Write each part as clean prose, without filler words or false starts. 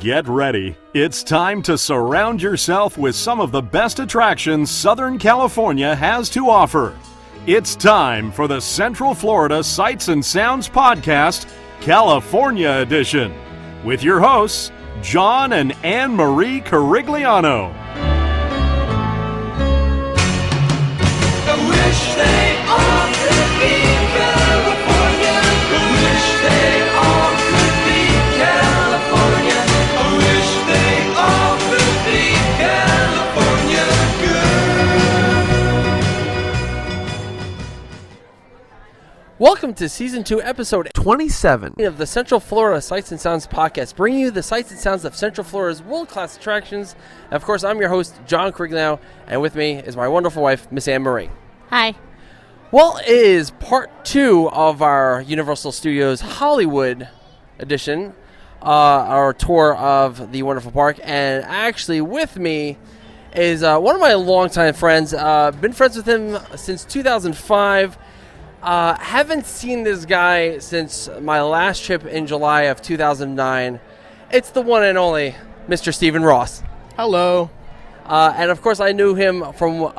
Get ready. It's time to surround yourself with some of the best attractions Southern California has to offer. It's time for the Central Florida Sights and Sounds Podcast, California Edition, with your hosts, John and Anne Marie Carigliano. I wish they all could be California. I wish they all could be California. I wish they all could be California. Welcome to Season 2, Episode 27 of the Central Florida Sights and Sounds Podcast, bringing you the sights and sounds of Central Florida's world-class attractions. And of course, I'm your host, John Carigliano, and with me is my wonderful wife, Miss Anne Marie. Hi. Well, it is part 2 of our Universal Studios Hollywood edition, our tour of the wonderful park. And actually with me is one of my longtime friends. Been friends with him since 2005. Haven't seen this guy since my last trip in July of 2009. It's the one and only Mr. Stephen Ross. Hello. And of course, I knew him from,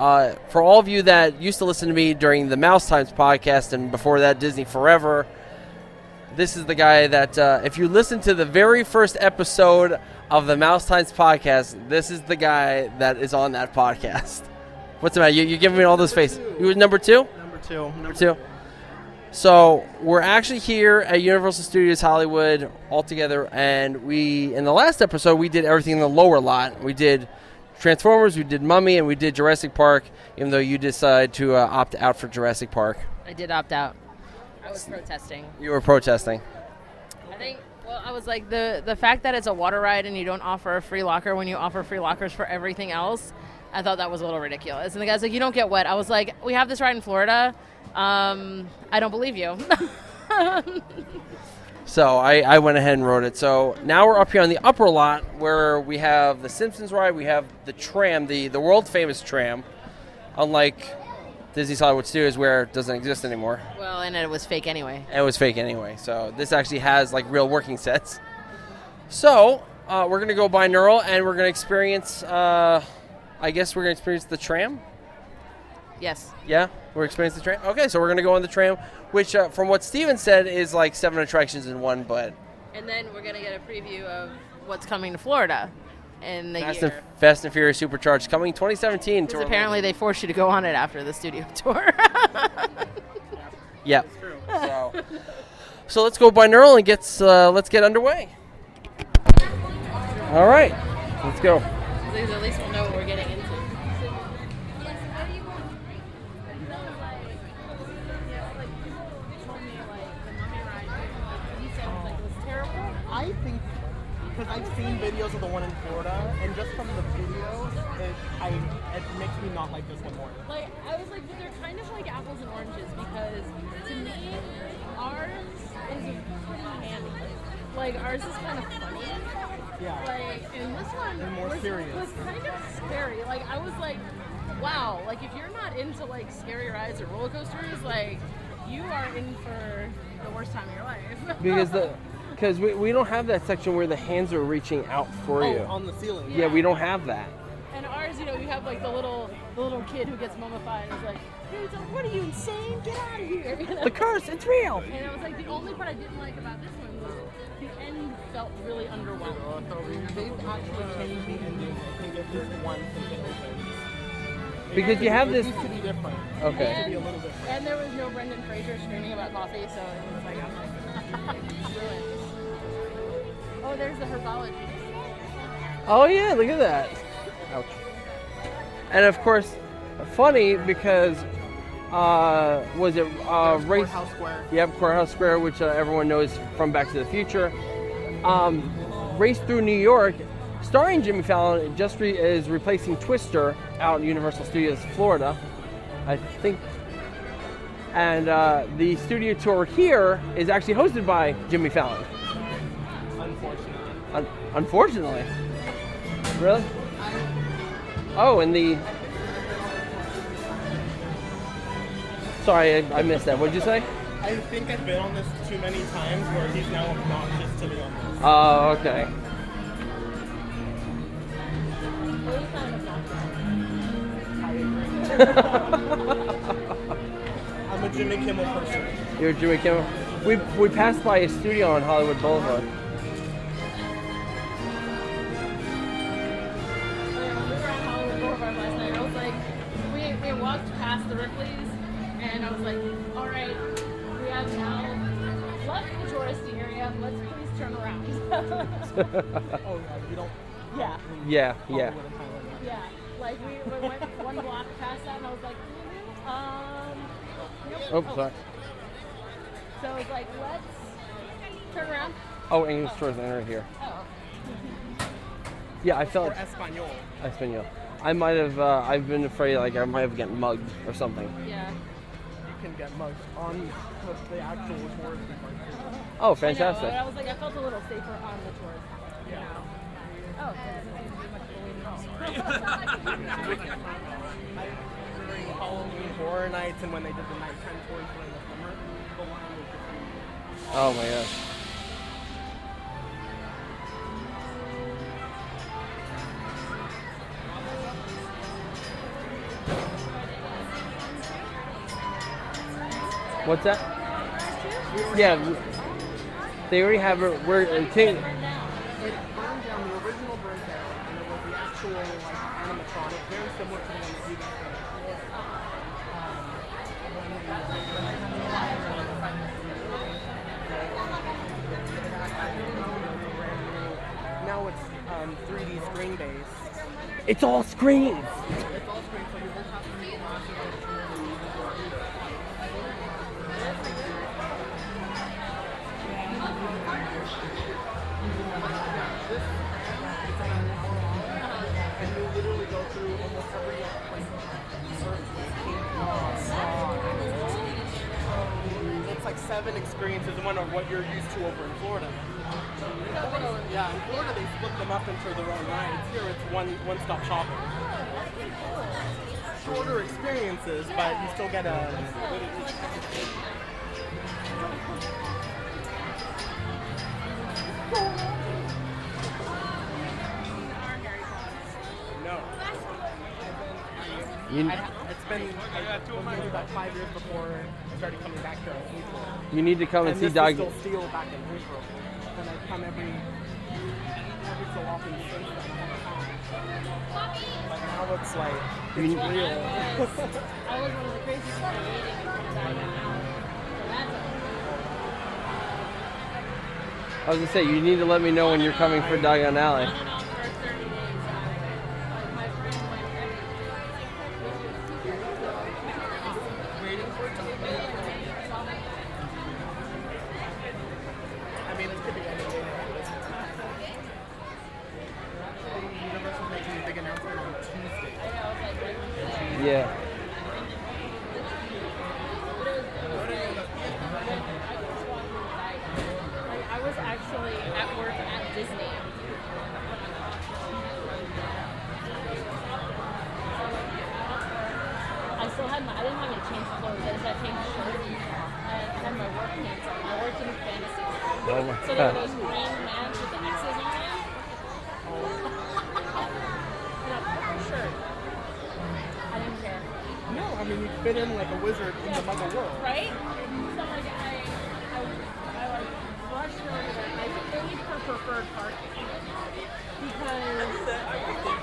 for all of you that used to listen to me during the Mouse Times podcast and before that, Disney Forever. This is the guy that, if you listen to the very first episode of the Mouse Times podcast, this is the guy that is on that podcast. What's the matter? You're giving me all those faces. You were number 2? Number two. So we're actually here at Universal Studios Hollywood all together, and in the last episode, we did everything in the lower lot. We did Transformers, we did Mummy, and we did Jurassic Park, even though you decided to opt out for Jurassic Park. I did opt out. I was protesting. You were protesting. I was like, the fact that it's a water ride and you don't offer a free locker when you offer free lockers for everything else, I thought that was a little ridiculous. And the guy's like, you don't get wet. I was like, we have this ride in Florida. I don't believe you. So I went ahead and wrote it. So now we're up here on the upper lot where we have the Simpsons ride. We have the tram, the world-famous tram, unlike Disney's Hollywood Studios where it doesn't exist anymore. Well, and it was fake anyway. And it was fake anyway. So this actually has like real working sets. So we're going to go binaural and we're going to experience, I guess we're going to experience the tram. Yes. Yeah, we're experiencing the tram. Okay, so we're going to go on the tram, which from what Steven said is like 7 attractions in one, but... And then we're going to get a preview of what's coming to Florida in the year. Fast and Furious Supercharged coming 2017. Because apparently they forced you to go on it after the studio tour. Yep. So let's go binaural and let's get underway. All right, let's go. At least we'll know what we're getting into. I think, because I've seen videos of the one in Florida, and just from the videos, it makes me not like this one more. Like, I was like, they're kind of like apples and oranges because to me, ours is pretty handy. Like, ours is kind of funny. Yeah. Like, and this one was kind of scary. Like, I was like, wow. Like, if you're not into like scary rides or roller coasters, like, you are in for the worst time of your life. Because we don't have that section where the hands are reaching out for you. On the ceiling. Yeah, we don't have that. And ours, you know, we have like the little kid who gets mummified and is like, hey, what are you, insane? Get out of here. You know? The curse, it's real. And I was like, the only part I didn't like about this one was the end felt really underwhelming. They've actually changed the ending. I think it just one since it opened. Because you have this... It needs to be different. Okay. It needs to be a little different. And there was no Brendan Fraser screaming about coffee, so it was like, I'm like, ruined. Oh, there's the herbology. Oh, yeah, look at that. Ouch. And, of course, funny because, was it Race... Courthouse Square. Yep, Courthouse Square, which everyone knows from Back to the Future. Race Through New York, starring Jimmy Fallon, is replacing Twister out in Universal Studios, Florida, I think. And the studio tour here is actually hosted by Jimmy Fallon. Unfortunately. Really? Oh, and the... Sorry, I missed that. What'd you say? I think I've been on this too many times where he's now obnoxious to be on this. Oh, okay. I'm a Jimmy Kimmel person. You're Jimmy Kimmel. We passed by a studio on Hollywood Boulevard. We were at Hollywood Boulevard last night. I was like, we walked past the Ripley's, and I was like, all right, we have now left the touristy area. Let's please turn around. Oh, yeah, you don't. Yeah. Yeah. Hollywood and Thailand. Yeah. Like we went one block past that, and I was like, nope. Oh, sorry. So I was like, let's turn around. Oh, English stores enter here. Oh. Yeah, I Or felt Espanol. Espanol. I might have. I've been afraid like I might have gotten mugged or something. Yeah. You can get mugged on the actual touristy part. Oh, I know, fantastic. but I was like, I felt a little safer on the tourist. Yeah. Oh. During Halloween Horror Nights and when they did the nighttime tours during the summer, the line was just Oh my gosh. What's that? Yeah, they already have it. We're it burned down, the original burned down, and it was the actual like animatronic, very similar to the one that you guys did. Now it's 3D screen based. It's all screens. It's all screen, so you won't have to use and you literally go through almost every it's like 7 experiences in one of what you're used to over in Florida. Yeah, in Florida they split them up into their own rides. Here it's one-stop shopping. Shorter experiences, but you still get a no. It's been maybe about 5 years before I started coming back here in April. You need to come and see this Dog. was still steel back in April, and I come every so often since then. But now it's like it's real. I was one of the craziest ones waiting in Diagon Alley. So that's I was gonna say you need to let me know when you're coming for Diagon Alley. on and off for 30 days. Like my friend went every Waiting for it to open. I mean, it could be any day now. Universal's making a big announcement on Tuesday. Yeah. I was actually at work at Disney. I didn't have any change clothes. I just had changed shirts. I had my work pants on. I worked in fantasy. Oh my So there were God. those green mats with the X's on them. And a purple shirt. I didn't care. No, I mean, you fit in like a wizard in the Muggle world. Right? So like I like rushed over there and I paid for preferred parking. Because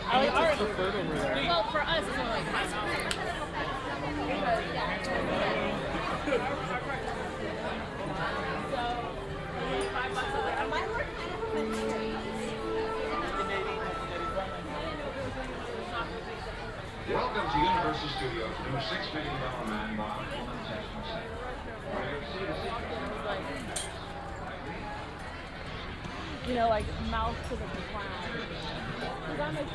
I was already Preferred over there. well for us it's only like $5. Because yeah. So it was $5 over there. I'm like, Welcome to Universal Studios, new $6 million man Bob Woman Techno Center. Where you'll see the secret you know, like mouth to the clown. Because I'm a Me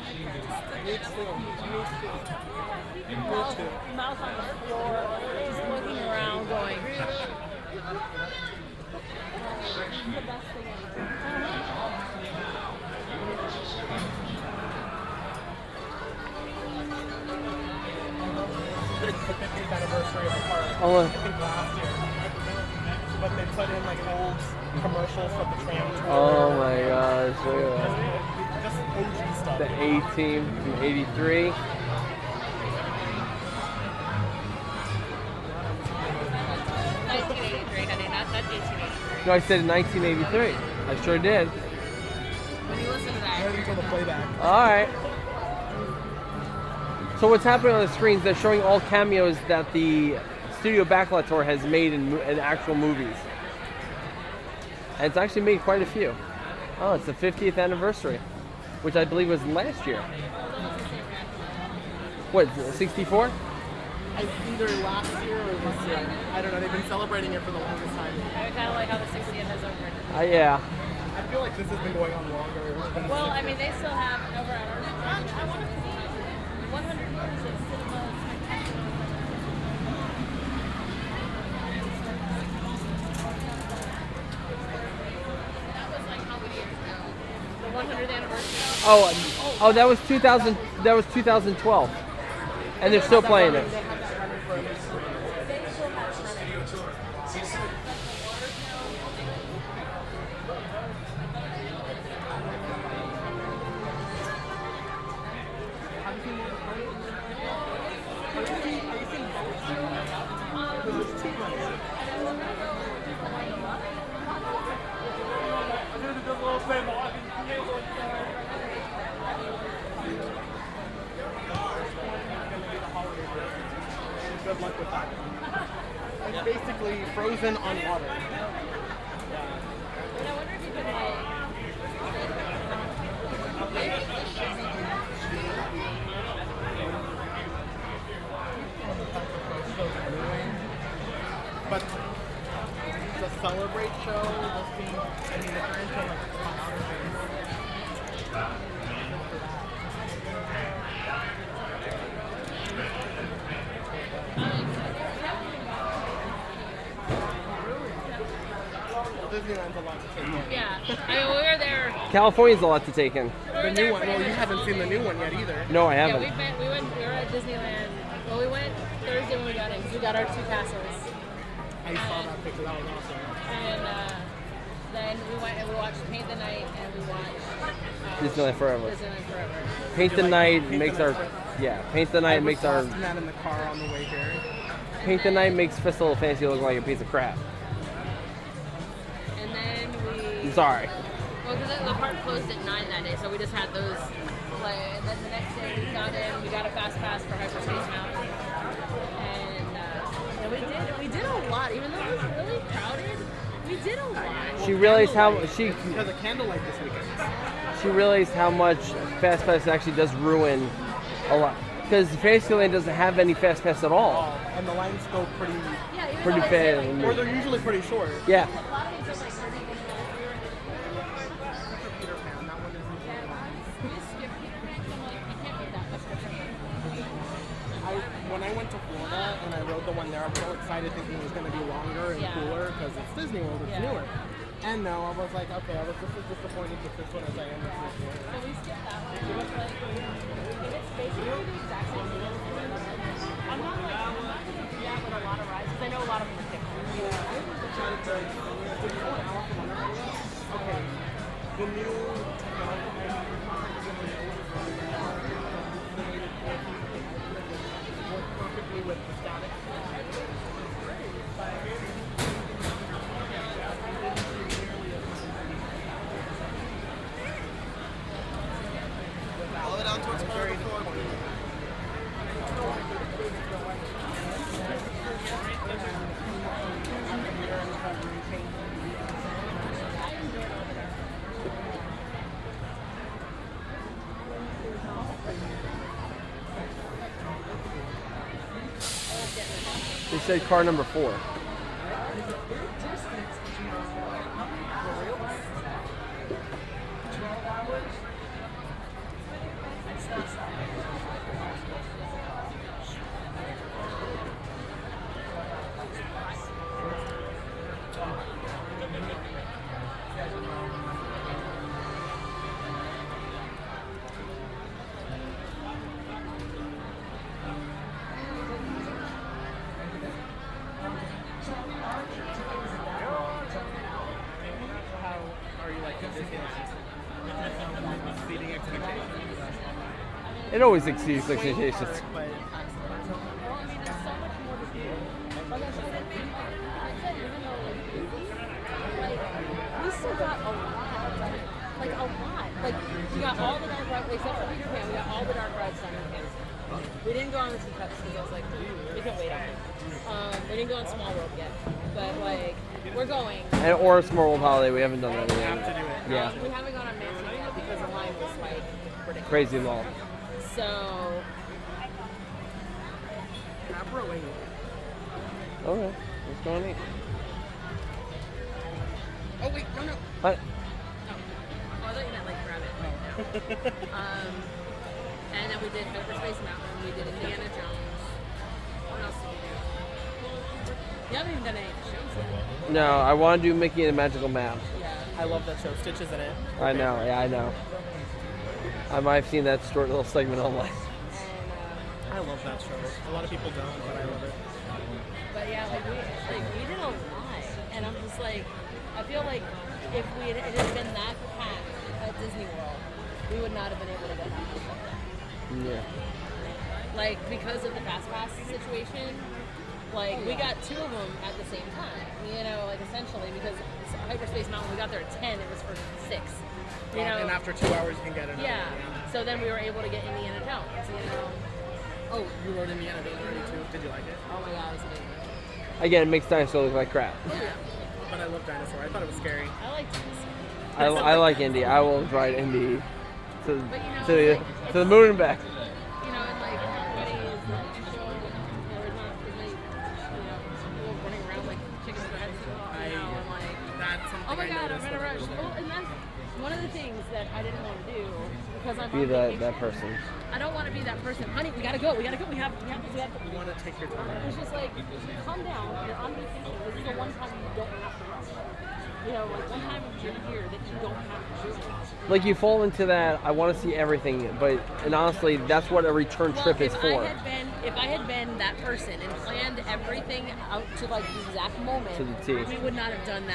too. mouth on the floor, just looking around, going. The best thing ever. It's the 50th anniversary of the park. Oh, I think last year. But they put in like old commercials for the tram tour. oh my gosh. Look at that. Just OG stuff. The A-Team from '83. No, I said in 1983. I sure did. When you listen to that. Right until the playback. All right. So what's happening on the screens? They're showing all cameos that the Studio Backlot Tour has made in actual movies, and it's actually made quite a few. Oh, it's the 50th anniversary, which I believe was last year. What, 64? Either last year or this year. I don't know. They've been celebrating it for the longest time. I kind of like how the 60th is over. Yeah. I feel like this has been going on longer. Well, I mean, they still have over I want to see 100 years of cinema spectacular. That was like how many years ago? The 100th anniversary. Oh, that was 2000. That was 2012, and they're still playing it. Good luck with that. It's basically Frozen on water. And I wonder if you could But the Celebrate show, those things, I mean, if you're into like Disneyland's a lot to take in. Yeah. I mean, we were there. California's a lot to take in. The new one, well, you haven't seen the new one yet either. No, I Yeah, haven't. we were at Disneyland. Well, we went Thursday when we got in 'cause we got our 2 passes. I saw that picture, that was awesome. And then we went and we watched Paint the Night and we watched Disneyland Forever. Disneyland Forever. Paint the Night makes our Paint the Night makes our watching that in the car on the way here. Paint the Night makes Festival of Fantasy look like a piece of crap. And then we. Sorry. Well, because the park closed at 9 that day, so we just had those play. And then the next day we got a fast pass for Hyperspace Mountain. And we did a lot, even though it was really crowded. We did a lot. She realized how Because of Candlelight this weekend. she realized how much Fast Pass actually does ruin a lot. Because Fantasyland doesn't have any Fast Pass at all. And the lines go pretty, Yeah, even Pretty though I'd say, fast. like, or they're usually pretty short. Yeah. a lot of these are like 30 minutes. Peter Pan, that one isn't. We just skipped Peter Pan, so I'm like, I can't be that much different. When I went to Florida and I rode the one there, I was so excited thinking it was going to be longer and Yeah. cooler because it's Disney World, it's Yeah. newer. And now I was like, okay, I was just as disappointed with this one as I am with this one. So we skipped that one. It was like, it's basically the exact same thing. I'm not going to do that with a lot of rides because I know a lot of them are different. Okay, the new work perfectly with the static. Follow it down towards very disappointing. They said car number 4. How are you like at Disneyland? Exceeding expectations. It always exceeds expectations. But Well, I mean, there's so much more to do. Like I said, even though it's busy, like got a lot. Like a lot. Like we got all the dark rides, except for Peter Pan, we got all the dark rides done in Kansas. We didn't go on the teacups because I was like, we can wait on it. We didn't go on Small World yet, but like we're going. And or Small World Holiday, we haven't done that We yet. have to do it. Yeah, We haven't gone on Mansion yet because the line was like ridiculous. crazy long. So Cabriolet. Okay, let's go and eat. Oh wait, no. What? Oh, I thought you meant like grab it. And then we did Hyperspace Mountain. We did Indiana Jones. What else did we do? You haven't even done any shows yet. No, I want to do Mickey and the Magical Map. Yeah. I love that show. Stitch is in it. I know, yeah, I know. I might have seen that short little segment online. And I love that show. A lot of people don't, but I love it. but yeah, like we did a lot, and I'm just like, I feel like if it had been that packed at Disney World, we would not have been able to get that much stuff done. Yeah. Like because of the fast pass situation, like we got 2 of them at the same time. You know, like essentially because Hyperspace Mountain, we got there at 10, it was for 6. You know, And after 2 hours, you can get another. yeah. So then we were able to get Indiana Jones. You know, Oh, you rode Indiana Jones already too. Did you like it? oh my God, it was amazing. Again, it makes dinosaur look like crap. Yeah, But I love dinosaur. I thought it was scary. I liked this. I like Indy. I will ride Indy to But you know, to the it's like- to the moon and back. You know, and like everybody is like showing, there's not as many, people running around like chickens with their heads cut off, you know, and like, That's something oh my I God, I'm noticed in a when I rush. was there. Well, and that's one of the things that I didn't want to do because I'm Be on that vacation. person. I don't want to be that person. Honey, we gotta go. We have to. You want to take your time. It's just like, calm down. You're on vacation. This is the one time you don't have to rush. You know, like one time you're here that you don't have to do it. Like you fall into that. I want to see everything, and honestly, that's what a return trip is for. If I had been that person and planned everything out to like the exact moment, To the T. we would not have done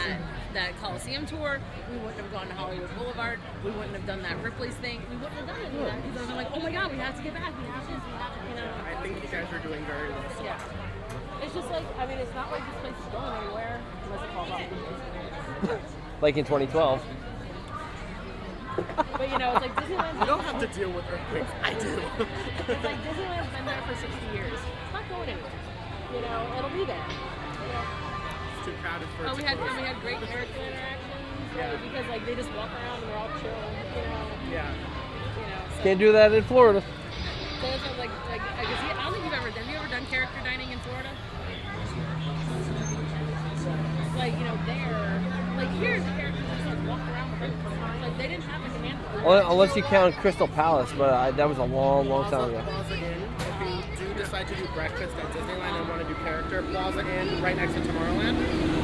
that Coliseum tour. We wouldn't have gone to Hollywood Boulevard. We wouldn't have done that Ripley's thing. We wouldn't have done any of that because I was like, oh my God, we have to get back. We have this. We have to, you know. I think you guys are doing very well. So Yeah. It's just like, I mean, it's not like this place is going anywhere unless it falls off. Like in 2012. But you know, it's like Disneyland's you don't have to deal with earthquakes. I do. It's like Disneyland's been there for 60 years. It's not going anywhere. You know, it'll be there. You know? It's too crowded for it Oh, to we had close. great character interactions, Yeah. like, because like they just walk around and they're all chill, you know. Yeah. You know. So Can't do that in Florida. that's what, like I guess I don't think have you ever done character dining in Florida? Like, you know, there, like here the characters just like walk around with them. Like they didn't have a command. Unless you count Crystal Palace, but that was a long time ago. Plaza Inn. If you do decide to do breakfast at Disneyland and want to do character, Plaza Inn right next to Tomorrowland,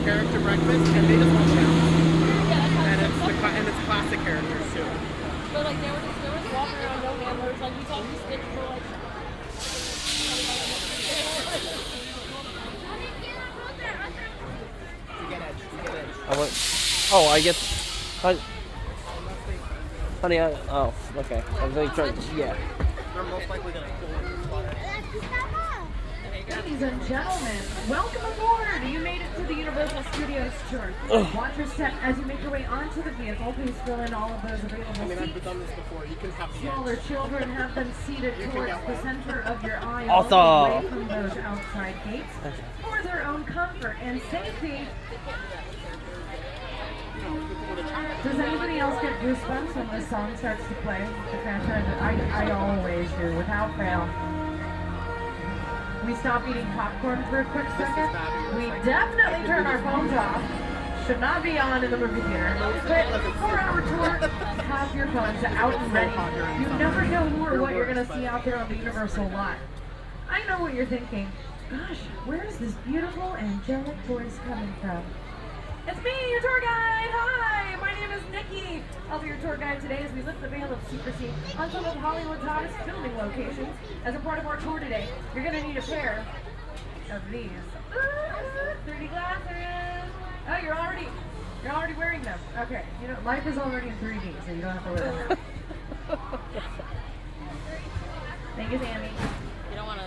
character breakfast, and they just walk around. And it's classic characters too. But like they were just walking around, no handlers. Like we talked to Stitch for like. You get edge. You get edge. I went. Oh, I get. Honey, oh, okay. I was like trying. Yeah. They're most likely gonna pull in the spot. Ladies and gentlemen, welcome aboard! You made it to the Universal Studios tour. Watch your step as you make your way onto the vehicle. Please fill in all of those available I mean, seats. I've done this before. You can have the Smaller edge. children have them seated You can towards get the one. center of your aisle, Awesome. away from those outside gates, for their own comfort and safety. Does anybody else get goosebumps when this song starts to play? The franchise, I always do, without fail. We stop eating popcorn for a quick second. We definitely turn our phones off. Should not be on in the movie theater. But 4-hour tour, have your phones out and ready. You never know who or what you're going to see out there on the Universal lot. I know what you're thinking. Gosh, where is this beautiful, angelic voice coming from? It's me, your tour guide! Hi, my name is Nikki. I'll be your tour guide today as we lift the veil of secrecy on some of Hollywood's hottest filming locations. As a part of our tour today, you're going to need a pair of these 3D glasses. Oh, you're already wearing them. Okay, you know, life is already in 3D, so you don't have to wear them now. Thank you, Sammy. You don't want to.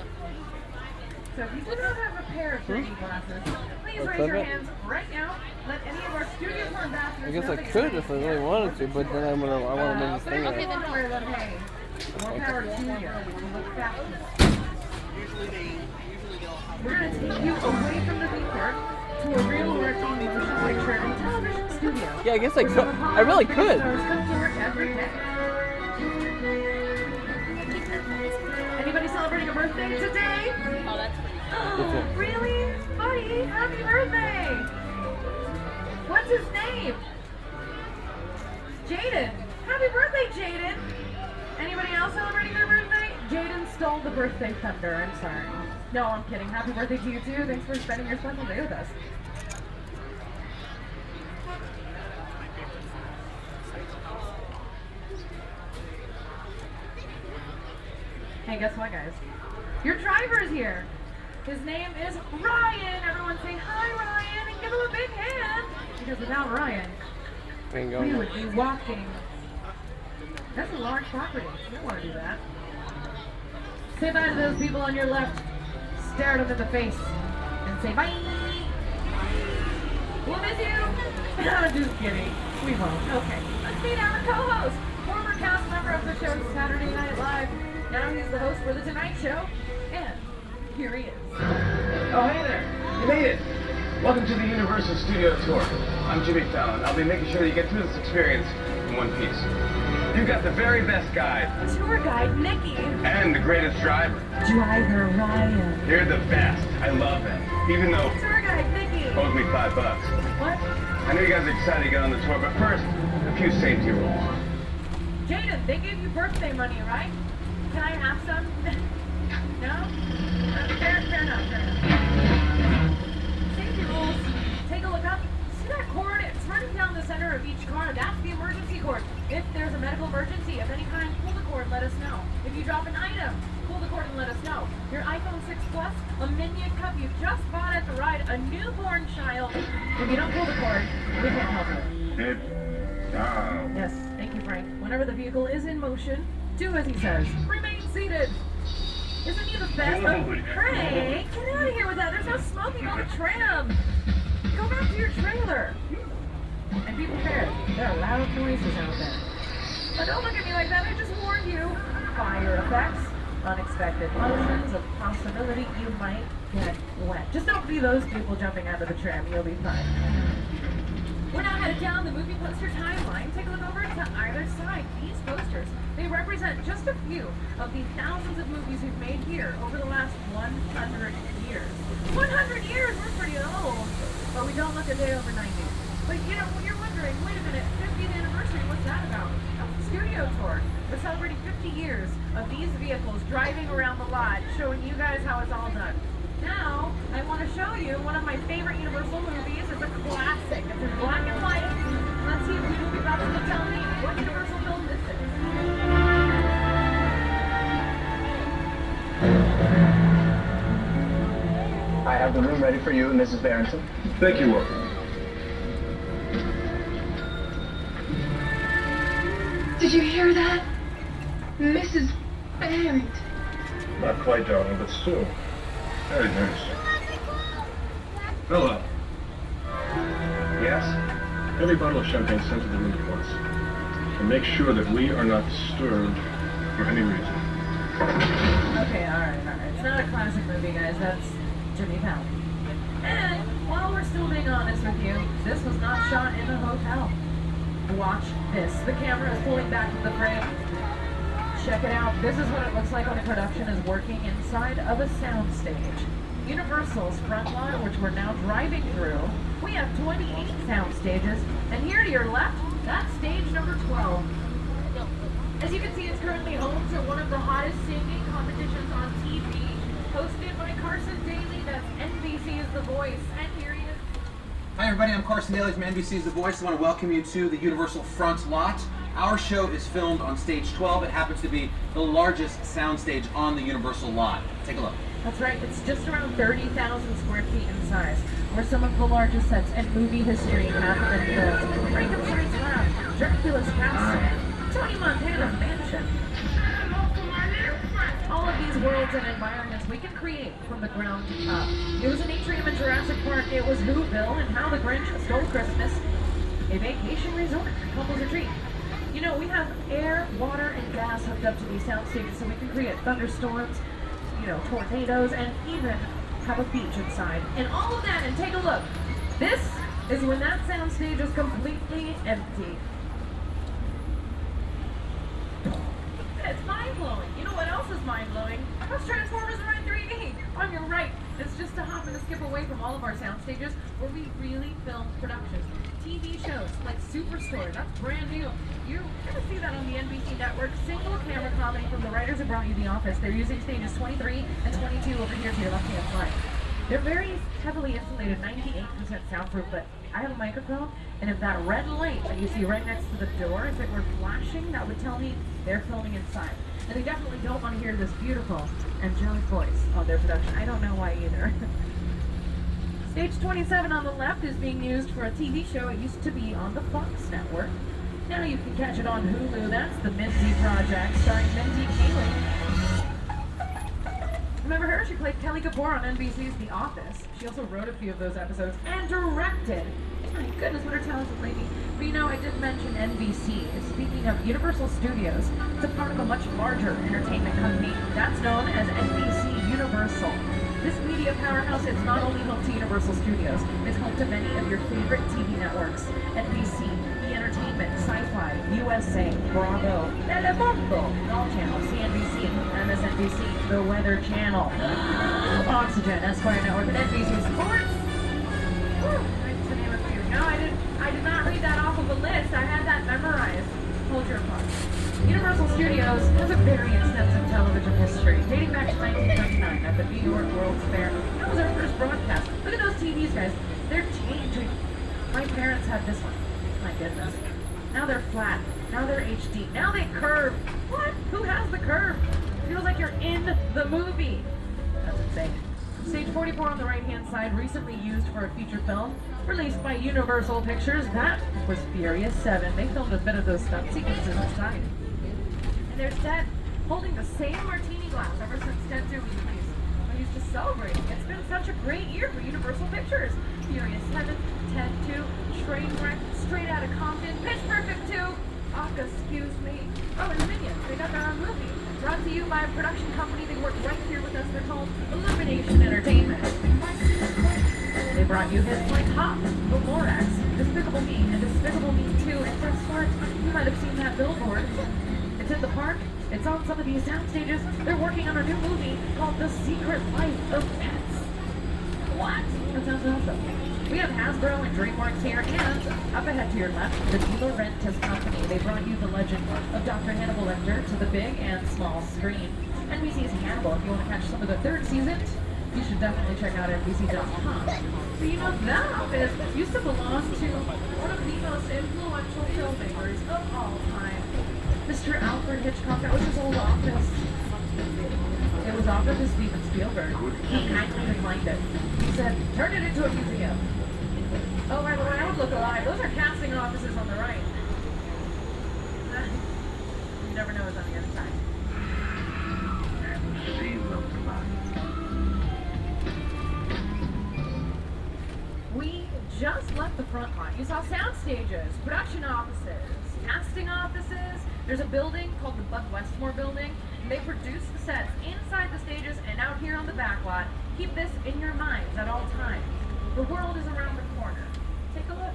So if you do not have a pair of 3D glasses, please raise your hands right now. Let any of our studio tour ambassadors I guess know I that you're could if I really wanted to, but then I want to make this but thing if up. you want to wear them, hey, more power to you. You look fabulous. We're going to take you away from the theme park to a real working motion picture and television studio. Yeah, I guess I could. I really could. Stars come to work every day. Anybody celebrating a birthday today? Oh, that's pretty Oh, really? Buddy, happy birthday! What's his name? Jaden. Happy birthday, Jaden! Anybody else celebrating their birthday? Jaden stole the birthday thunder. I'm sorry. No, I'm kidding. Happy birthday to you too. Thanks for spending your special day with us. Hey, guess what, guys? Your driver is here. His name is Ryan. Everyone say hi, Ryan, and give him a big hand. Because without Ryan, We ain't we going would be walking. That's a large property. You don't want to do that. Say bye to those people on your left. Stare at them in the face and say bye. We'll miss you. I'm just kidding. We won't. Okay. Let's meet our co-host, former cast member of the show Saturday Night Live. Now he's the host for The Tonight Show. And here he is. Oh, hey there. You made it. Welcome to the Universal Studio Tour. I'm Jimmy Fallon. I'll be making sure you get through this experience in one piece. You've got the very best guide Tour guide Nikki. and the greatest driver. Driver Ryan. You're the best. I love that. Even though Tour guide Nikki. it owes me $5. What? I know you guys are excited to get on the tour, but first, a few safety rules. Jaden, they gave you birthday money, right? Can I have some? No? Fair enough, fair enough. Safety rules. Take a look up. See that cord? It's running down the center of each car. That's the emergency cord. If there's a medical emergency of any kind, pull the cord, let us know. If you drop an item, pull the cord and let us know. Your iPhone 6 Plus, a Minion cup you just bought at the ride, a newborn child. If you don't pull the cord, we can't help you. Yes, thank you, Frank. Whenever the vehicle is in motion, do as he says. Remain seated. Isn't he the best? Oh, Frank, get out of here with that. There's no smoking on the tram. Go back to your trailer. And be prepared. There are loud noises out there. But don't look at me like that. I just warned you. Fire effects, unexpected motions, a possibility you might get wet. Just don't be those people jumping out of the tram. You'll be fine. We're now headed down the movie poster timeline. Take a look over to either side. These posters, they represent just a few of the thousands of movies we've made here over the last 100 years. 100 years? We're pretty old. But we don't look a day over 90. But you know, when you're wondering, wait a minute, 50th anniversary, what's that about? That's the studio tour. We're celebrating 50 years of these vehicles driving around the lot, showing you guys how it's all done. Now, I want to show you one of my favorite Universal movies. It's a classic. It's in black and white. Let's see if you will be about to tell me what Universal film this is. I have the room ready for you, Mrs. Barrington. Thank you, Will. Did you hear that? Mrs. Barrington. Not quite, darling, but soon. Very nice. Hello. Yes? Every bottle of champagne sent to the room at once. And make sure that we are not disturbed for any reason. Okay, alright. It's not a classic movie, guys. That's Jimmy Fallon. And while we're still being honest with you, this was not shot in a hotel. Watch this. The camera is pulling back from the frame. Check it out. This is what it looks like when a production is working inside of a soundstage. Universal's front lot, which we're now driving through, we have 28 sound stages. And here to your left, that's stage number 12. As you can see, it's currently home to one of the hottest singing competitions on TV, hosted by Carson Daly. That's NBC's The Voice. And here he is. Hi everybody, I'm Carson Daly from NBC's The Voice. I want to welcome you to the Universal Front Lot. Our show is filmed on stage 12. It happens to be the largest soundstage on the Universal lot. Take a look. That's right, it's just around 30,000 square feet in size, where some of the largest sets in movie history have been built. Frankenstein's Lab, Dracula's Castle, Tony Montana's Mansion. All of these worlds and environments we can create from the ground up. It was an atrium in Jurassic Park, it was Whoville and How the Grinch Stole Christmas, a vacation resort, a couple's retreat. You know, we have air, water, and gas hooked up to these sound stages so we can create thunderstorms, you know, tornadoes, and even have a beach inside. And all of that, and take a look. This is when that sound stage is completely empty. It's mind-blowing. You know what else is mind-blowing? Those Transformers are in 3D. On your right, it's just to hop and a skip away from all of our sound stages where we really film productions. TV shows like Superstore, that's brand new. You're gonna see that on the NBC network. Single camera comedy from the writers who brought you The Office. They're using stages 23 and 22 over here to your left-hand side. They're very heavily insulated, 98% soundproof, but I have a microphone, and if that red light that you see right next to the door, if it were flashing, that would tell me they're filming inside. And they definitely don't want to hear this beautiful angelic voice on their production. I don't know why either. Stage 27 on the left is being used for a TV show. It used to be on the Fox network. Now you can catch it on Hulu. That's the Mindy Project, starring Mindy Kaling. Remember her? She played Kelly Kapoor on NBC's The Office. She also wrote a few of those episodes and directed. My goodness, what a talented lady. But you know, I did mention NBC. Speaking of Universal Studios, it's a part of a much larger entertainment company that's known as NBC Universal. This media powerhouse is not only home to Universal Studios, it's home to many of your favorite TV networks. NBC, E! Entertainment, Sci-Fi, USA, Bravo, Telemundo, All Channel, CNBC, MSNBC, The Weather Channel, Oxygen, Esquire Network, and NBC Sports. Whew, to name a few. No, I did not read that off of a list. I had that memorized. Hold your applause. Universal Studios has a very extensive television history, dating back to 1939 at the New York World's Fair. That was our first broadcast. Look at those TVs, guys. They're changing. My parents had this one. My goodness. Now they're flat. Now they're HD. Now they curve. What? Who has the curve? Feels like you're in the movie. That's insane. Stage 44 on the right-hand side, recently used for a feature film released by Universal Pictures. That was Furious 7. They filmed a bit of those stunt sequences inside. And there's Ted holding the same martini glass ever since Ted 2 was released. I used to celebrate. It's been such a great year for Universal Pictures. Furious 7, Ted 2, Trainwreck, Straight Outta Compton, Pitch Perfect 2, excuse me. Oh, and Minions. They got their own movie. Brought to you by a production company. They work right here with us. They're called Illumination Entertainment. They brought you hits like Hop, The Lorax, Despicable Me, and Despicable Me 2. And guess what? You might have seen that billboard. It's in the park. It's on some of these sound stages. They're working on a new movie called The Secret Life of Pets. What? That sounds awesome. We have Hasbro and DreamWorks here, and up ahead to your left, the De Laurentiis Company. They brought you the legend of Dr. Hannibal Lecter to the big and small screen. NBC's Hannibal, if you want to catch some of the third season, you should definitely check out NBC.com. So you know, that office used to belong to one of the most influential filmmakers of all time, Mr. Alfred Hitchcock. That was his old office. It was offered to Steven Spielberg. He kindly declined it. He said, turn it into a museum. Oh, by the way, I would look alive. Those are casting offices on the right. You never know what's on the other side. We just left the front line. You saw sound stages, production offices, casting offices. There's a building called the Bud Westmore Building. They produce the sets inside the stages and out here on the back lot. Keep this in your minds at all times. The world is around the corner. Take a look.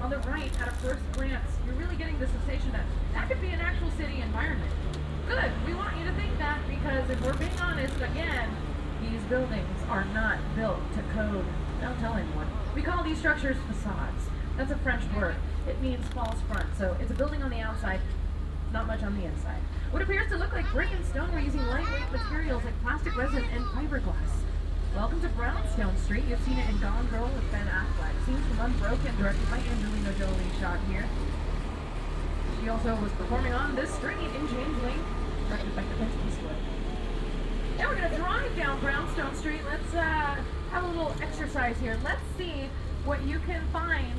On the right, at a first glance, you're really getting the sensation that that could be an actual city environment. Good. We want you to think that because if we're being honest, again, these buildings are not built to code. Don't tell anyone. We call these structures facades. That's a French word. It means false front. So it's a building on the outside, not much on the inside. What appears to look like brick and stone, we're using lightweight materials like plastic resin and fiberglass. Welcome to Brownstone Street. You've seen it in Gone Girl with Ben Affleck. Scenes from Unbroken, directed by Angelina Jolie, shot here. She also was performing on this street in Changeling, directed by Clint Eastwood. Now we're going to drive down Brownstone Street. Let's have a little exercise here. Let's see what you can find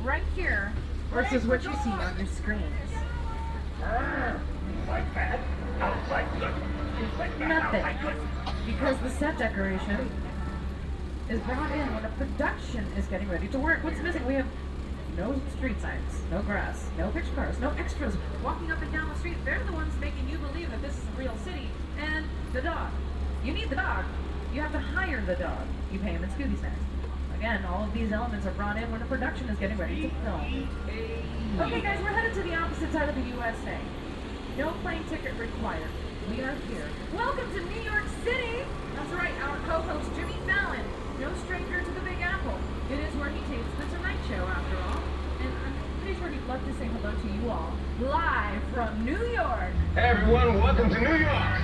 right here versus what you see on your screens. Like that. Out like that. Nothing. Because the set decoration is brought in when a production is getting ready to work. What's missing? We have no street signs, no grass, no picture cars, no extras walking up and down the street. They're the ones making you believe that this is a real city. And the dog. You need the dog. You have to hire the dog. You pay him in Scooby snacks. Again, all of these elements are brought in when a production is getting ready to film. Okay guys, we're headed to the opposite side of the USA. No plane ticket required. We are here. Welcome to New York City! That's right, our co-host Jimmy Fallon. No stranger to the Big Apple. It is where he tapes the Tonight Show, after all. And I'm pretty sure he'd love to say hello to you all. Live from New York. Hey everyone, welcome to New York.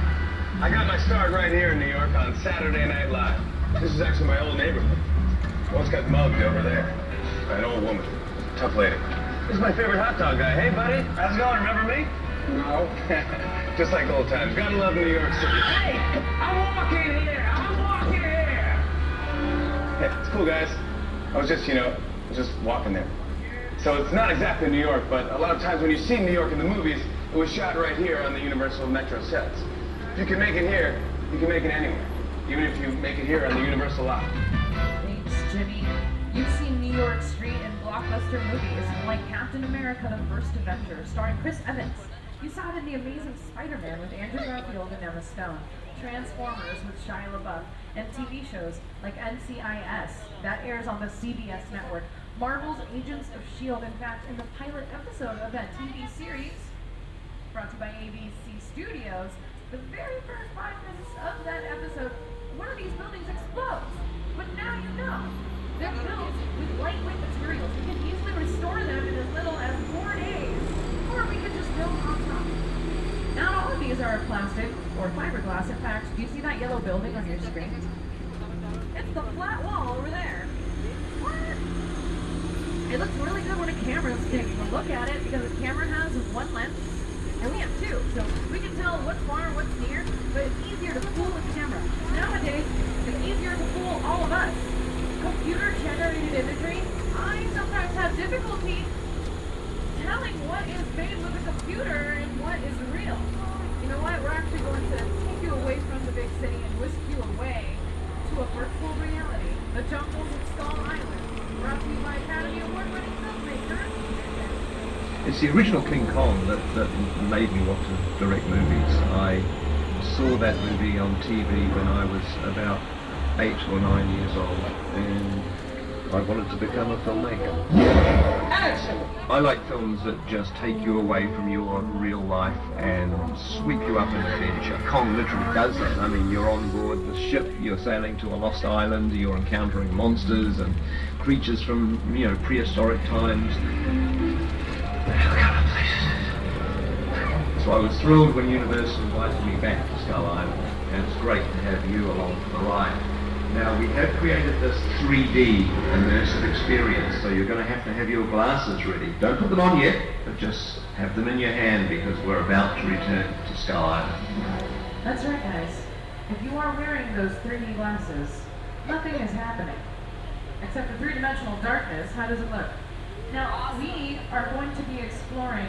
I got my start right here in New York on Saturday Night Live. This is actually my old neighborhood. Once got mugged over there by an old woman. Tough lady. This is my favorite hot dog guy. Hey buddy, how's it going? Remember me? No. Just like old times. Gotta love New York City. Hey, I'm walking here. Hey, it's cool guys. I was just walking there. So it's not exactly New York, but a lot of times when you see New York in the movies, it was shot right here on the Universal Metro sets. If you can make it here, you can make it anywhere. Even if you make it here on the Universal lot. Thanks, Jimmy. You've seen New York Street in blockbuster movies like Captain America: The First Avenger, starring Chris Evans. You saw it in The Amazing Spider-Man with Andrew Garfield and Emma Stone, Transformers with Shia LaBeouf, and TV shows like NCIS, that airs on the CBS network, Marvel's Agents of S.H.I.E.L.D. In fact, in the pilot episode of that TV series, brought to you by ABC Studios, the very first 5 minutes of that episode, one of these buildings explodes. But now you know. They're built with lightweight materials. We can easily restore them in as little as 4 days. Or we can just build on top. Not all of these are plastic or fiberglass. In fact, do you see that yellow building on your screen? It's the flat wall over there. What? It looks really good when a camera's taking a look at it because the camera has one lens and we have two, so we can tell what's far and what's near, but it's easier to fool a camera. Nowadays, it's easier to fool all of us. Computer-generated imagery, I sometimes have difficulty telling what is made with a computer and what is real. You know what? We're actually going to take you away from the big city and whisk you away to a virtual reality. The jungles of Skull Island. Brought to you by Academy Award-winning filmmaker. It's the original King Kong that made me want to direct movies. I saw that movie on TV when I was about 8 or 9 years old, and I wanted to become a filmmaker. Action! I like films that just take you away from your real life and sweep you up in adventure. Kong literally does that. I mean, you're on board the ship, you're sailing to a lost island, you're encountering monsters and creatures from, prehistoric times. So I was thrilled when Universal invited me back to Skull Island, and it's great to have you along for the ride. Now, we have created this 3D immersive experience, so you're going to have your glasses ready. Don't put them on yet, but just have them in your hand because we're about to return to Skull Island. That's right, guys. If you are wearing those 3D glasses, nothing is happening. Except for three-dimensional darkness. How does it look? Now, we are going to be exploring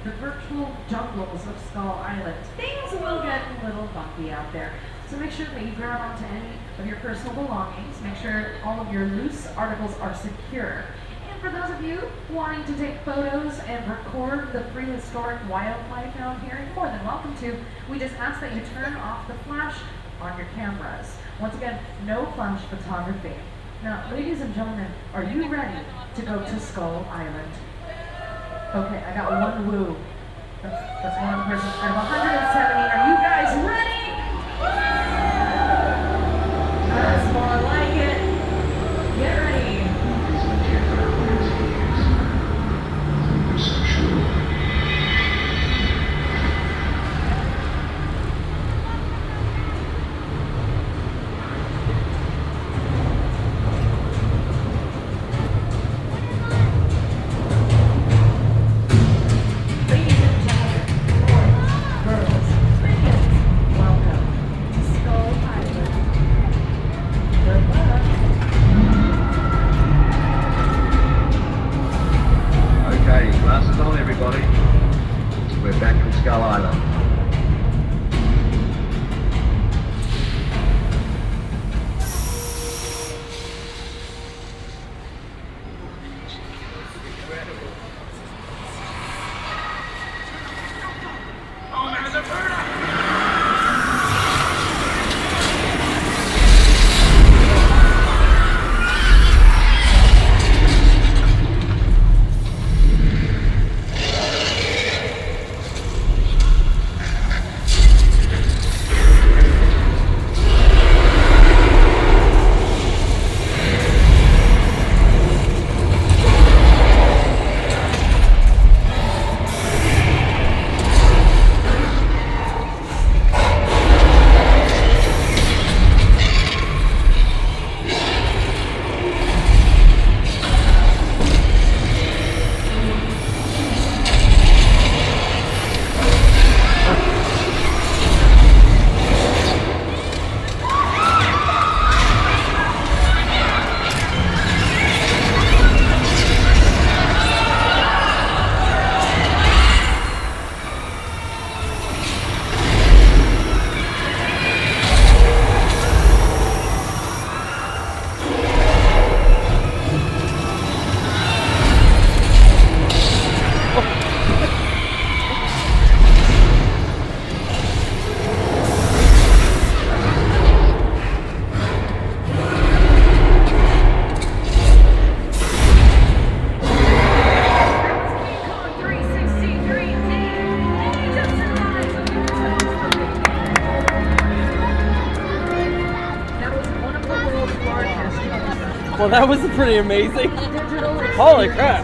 the virtual jungles of Skull Island. Things will get a little bumpy out there. So make sure that you grab onto any of your personal belongings. Make sure all of your loose articles are secure. And for those of you wanting to take photos and record the prehistoric wildlife out here, you're more than welcome to. We just ask that you turn off the flash on your cameras. Once again, no flash photography. Now, ladies and gentlemen, are you ready to go to Skull Island? Okay, I got one woo. That's one person out of 170. Are you guys ready? That's more like it. Get ready. Well, that was pretty amazing. Holy crap.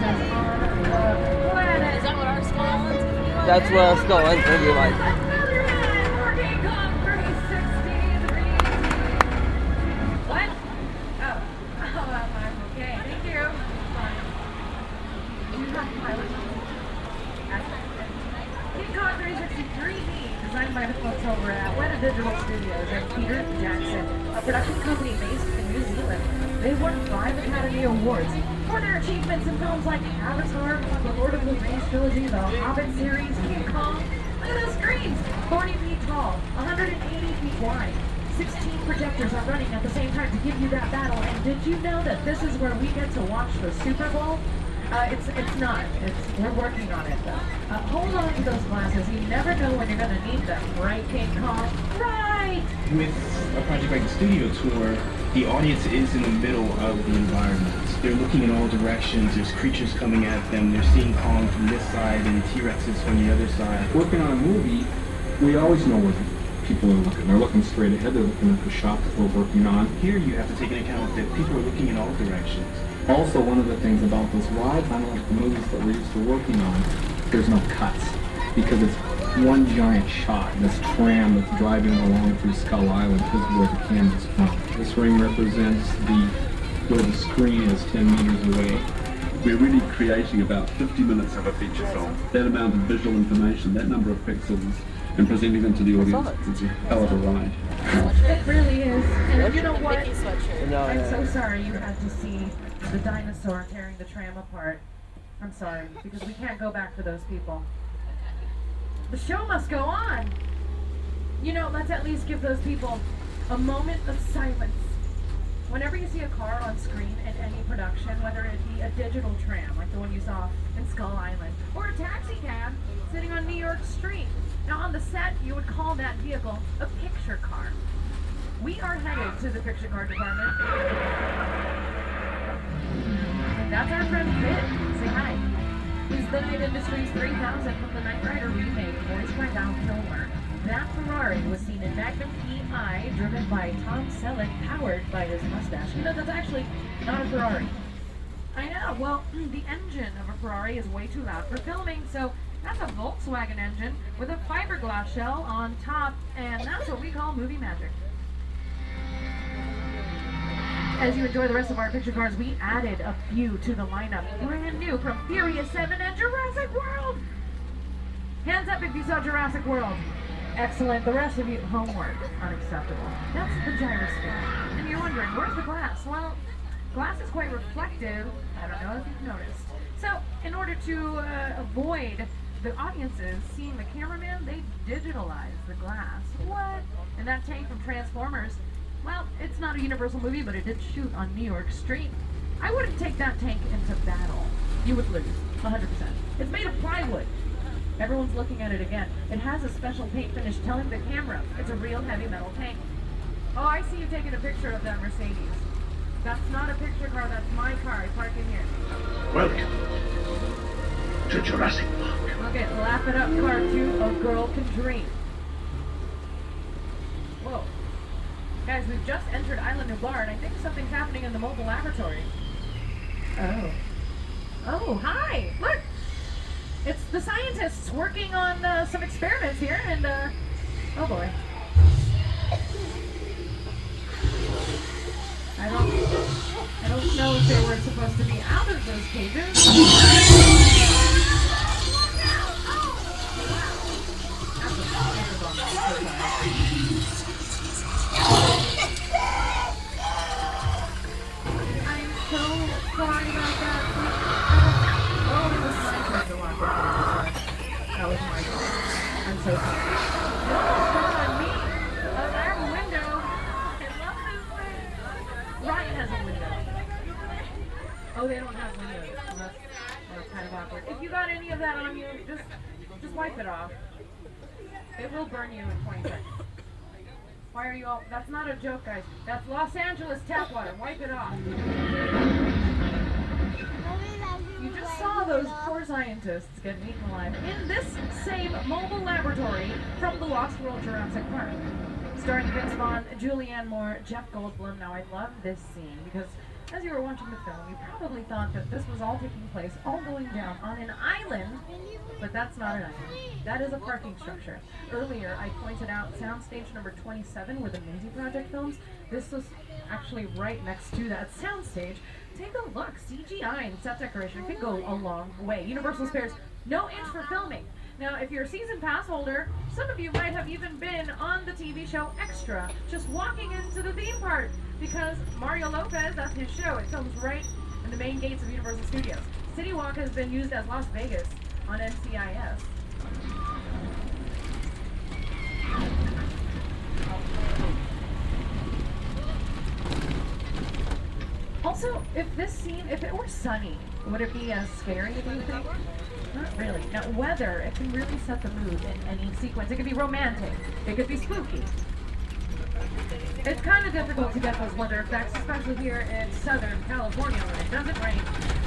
Is that what our Skull Island's gonna be like? That's what our Skull Island's going to be like. What? Oh, I'm okay. Thank you. King Kong 363D, designed by the folks over at Weta Digital Studios and Peter Jackson, a production company based in New Zealand. They won 5 Academy Awards for their achievements in films like Avatar, The Lord of the Rings trilogy, The Hobbit series, King Kong. Look at those screens! 40 feet tall, 180 feet wide. 16 projectors are running at the same time to give you that battle. And did you know that this is where we get to watch the Super Bowl? It's not. We're working on it though. Hold on to those glasses. You never know when you're gonna need them, right, King Kong? Right! With a project like the studio tour, the audience is in the middle of the environment. They're looking in all directions. There's creatures coming at them. They're seeing Kong from this side and T-Rexes from the other side. Working on a movie, we always know where people are looking. They're looking straight ahead. They're looking at the shot that we're working on. Here you have to take into account that people are looking in all directions. Also, one of the things about this ride, unlike the movies that we're used to working on, there's no cuts. Because it's one giant shot. This tram that's driving along through Skull Island is where the camera's from. This ring represents where the screen is 10 meters away. We're really creating about 50 minutes of a feature film. That amount of visual information, that number of pixels, and presenting them to the audience, it's a hell of a ride. It really is. And you know what? Mickey sweatshirt. No, I'm so sorry you had to see the dinosaur tearing the tram apart. I'm sorry, because we can't go back for those people. The show must go on. You know, let's at least give those people a moment of silence. Whenever you see a car on screen in any production, whether it be a digital tram like the one you saw in Skull Island, or a taxi cab sitting on New York Street, now on the set you would call that vehicle a picture car. We are headed to the picture car department. That's our friend Finn. Say hi. He's the Night Industries 3000 from the Knight Rider remake, voiced by Val Kilmer. That Ferrari was seen in Magnum EI, driven by Tom Selleck, powered by his mustache. You know, that's actually not a Ferrari. I know, well, the engine of a Ferrari is way too loud for filming, so that's a Volkswagen engine with a fiberglass shell on top, and that's what we call movie magic. As you enjoy the rest of our picture cars, we added a few to the lineup. Brand new from Furious 7 and Jurassic World! Hands up if you saw Jurassic World. Excellent. The rest of you, homework. Unacceptable. That's the gyrosphere. And you're wondering, where's the glass? Well, glass is quite reflective. I don't know if you've noticed. So, in order to avoid the audiences seeing the cameraman, they digitalized the glass. What? And that tank from Transformers, well, it's not a Universal movie, but it did shoot on New York Street. I wouldn't take that tank into battle. You would lose, 100%. It's made of plywood. Everyone's looking at it again. It has a special paint finish telling the camera it's a real heavy metal tank. Oh, I see you taking a picture of that Mercedes. That's not a picture car, that's my car. I park in here. Welcome to Jurassic Park. Okay, laugh it up, car 2. A girl can dream. Whoa. Guys, we've just entered Island Nubar, and I think something's happening in the mobile laboratory. Oh. Oh, hi! Look! It's the scientists working on some experiments here, and, oh boy. I don't know if they were supposed to be out of those cages. I'm so sorry about that. Oh, it was my turn to walk in. That was my fault. I'm so sorry. Don't put on me. I have a window. I love this thing. Ryan has a window. Oh, they don't have windows. Well, that's kind of awkward. If you got any of that on you, just wipe it off. It will burn you in 20 seconds. Why are you all... That's not a joke, guys. That's Los Angeles tap water. Wipe it off. You just saw those poor scientists get eaten alive in this same mobile laboratory from the Lost World Jurassic Park. Starring Vince Vaughn, Julianne Moore, Jeff Goldblum. Now, I love this scene because as you were watching the film, you probably thought that this was all taking place, all going down on an island, but that's not an island. That is a parking structure. Earlier, I pointed out soundstage number 27 where the Mindy Project films. This was actually right next to that soundstage. Take a look. CGI and set decoration could go a long way. Universal spares no inch for filming. Now, if you're a season pass holder, some of you might have even been on the TV show Extra, just walking into the theme park, because Mario Lopez, that's his show. It films right in the main gates of Universal Studios. City Walk has been used as Las Vegas on NCIS. Also, if it were sunny, would it be as scary, do you think? Not really. Now, weather, it can really set the mood in any sequence. It could be romantic. It could be spooky. It's kind of difficult to get those weather effects, especially here in Southern California when it doesn't rain.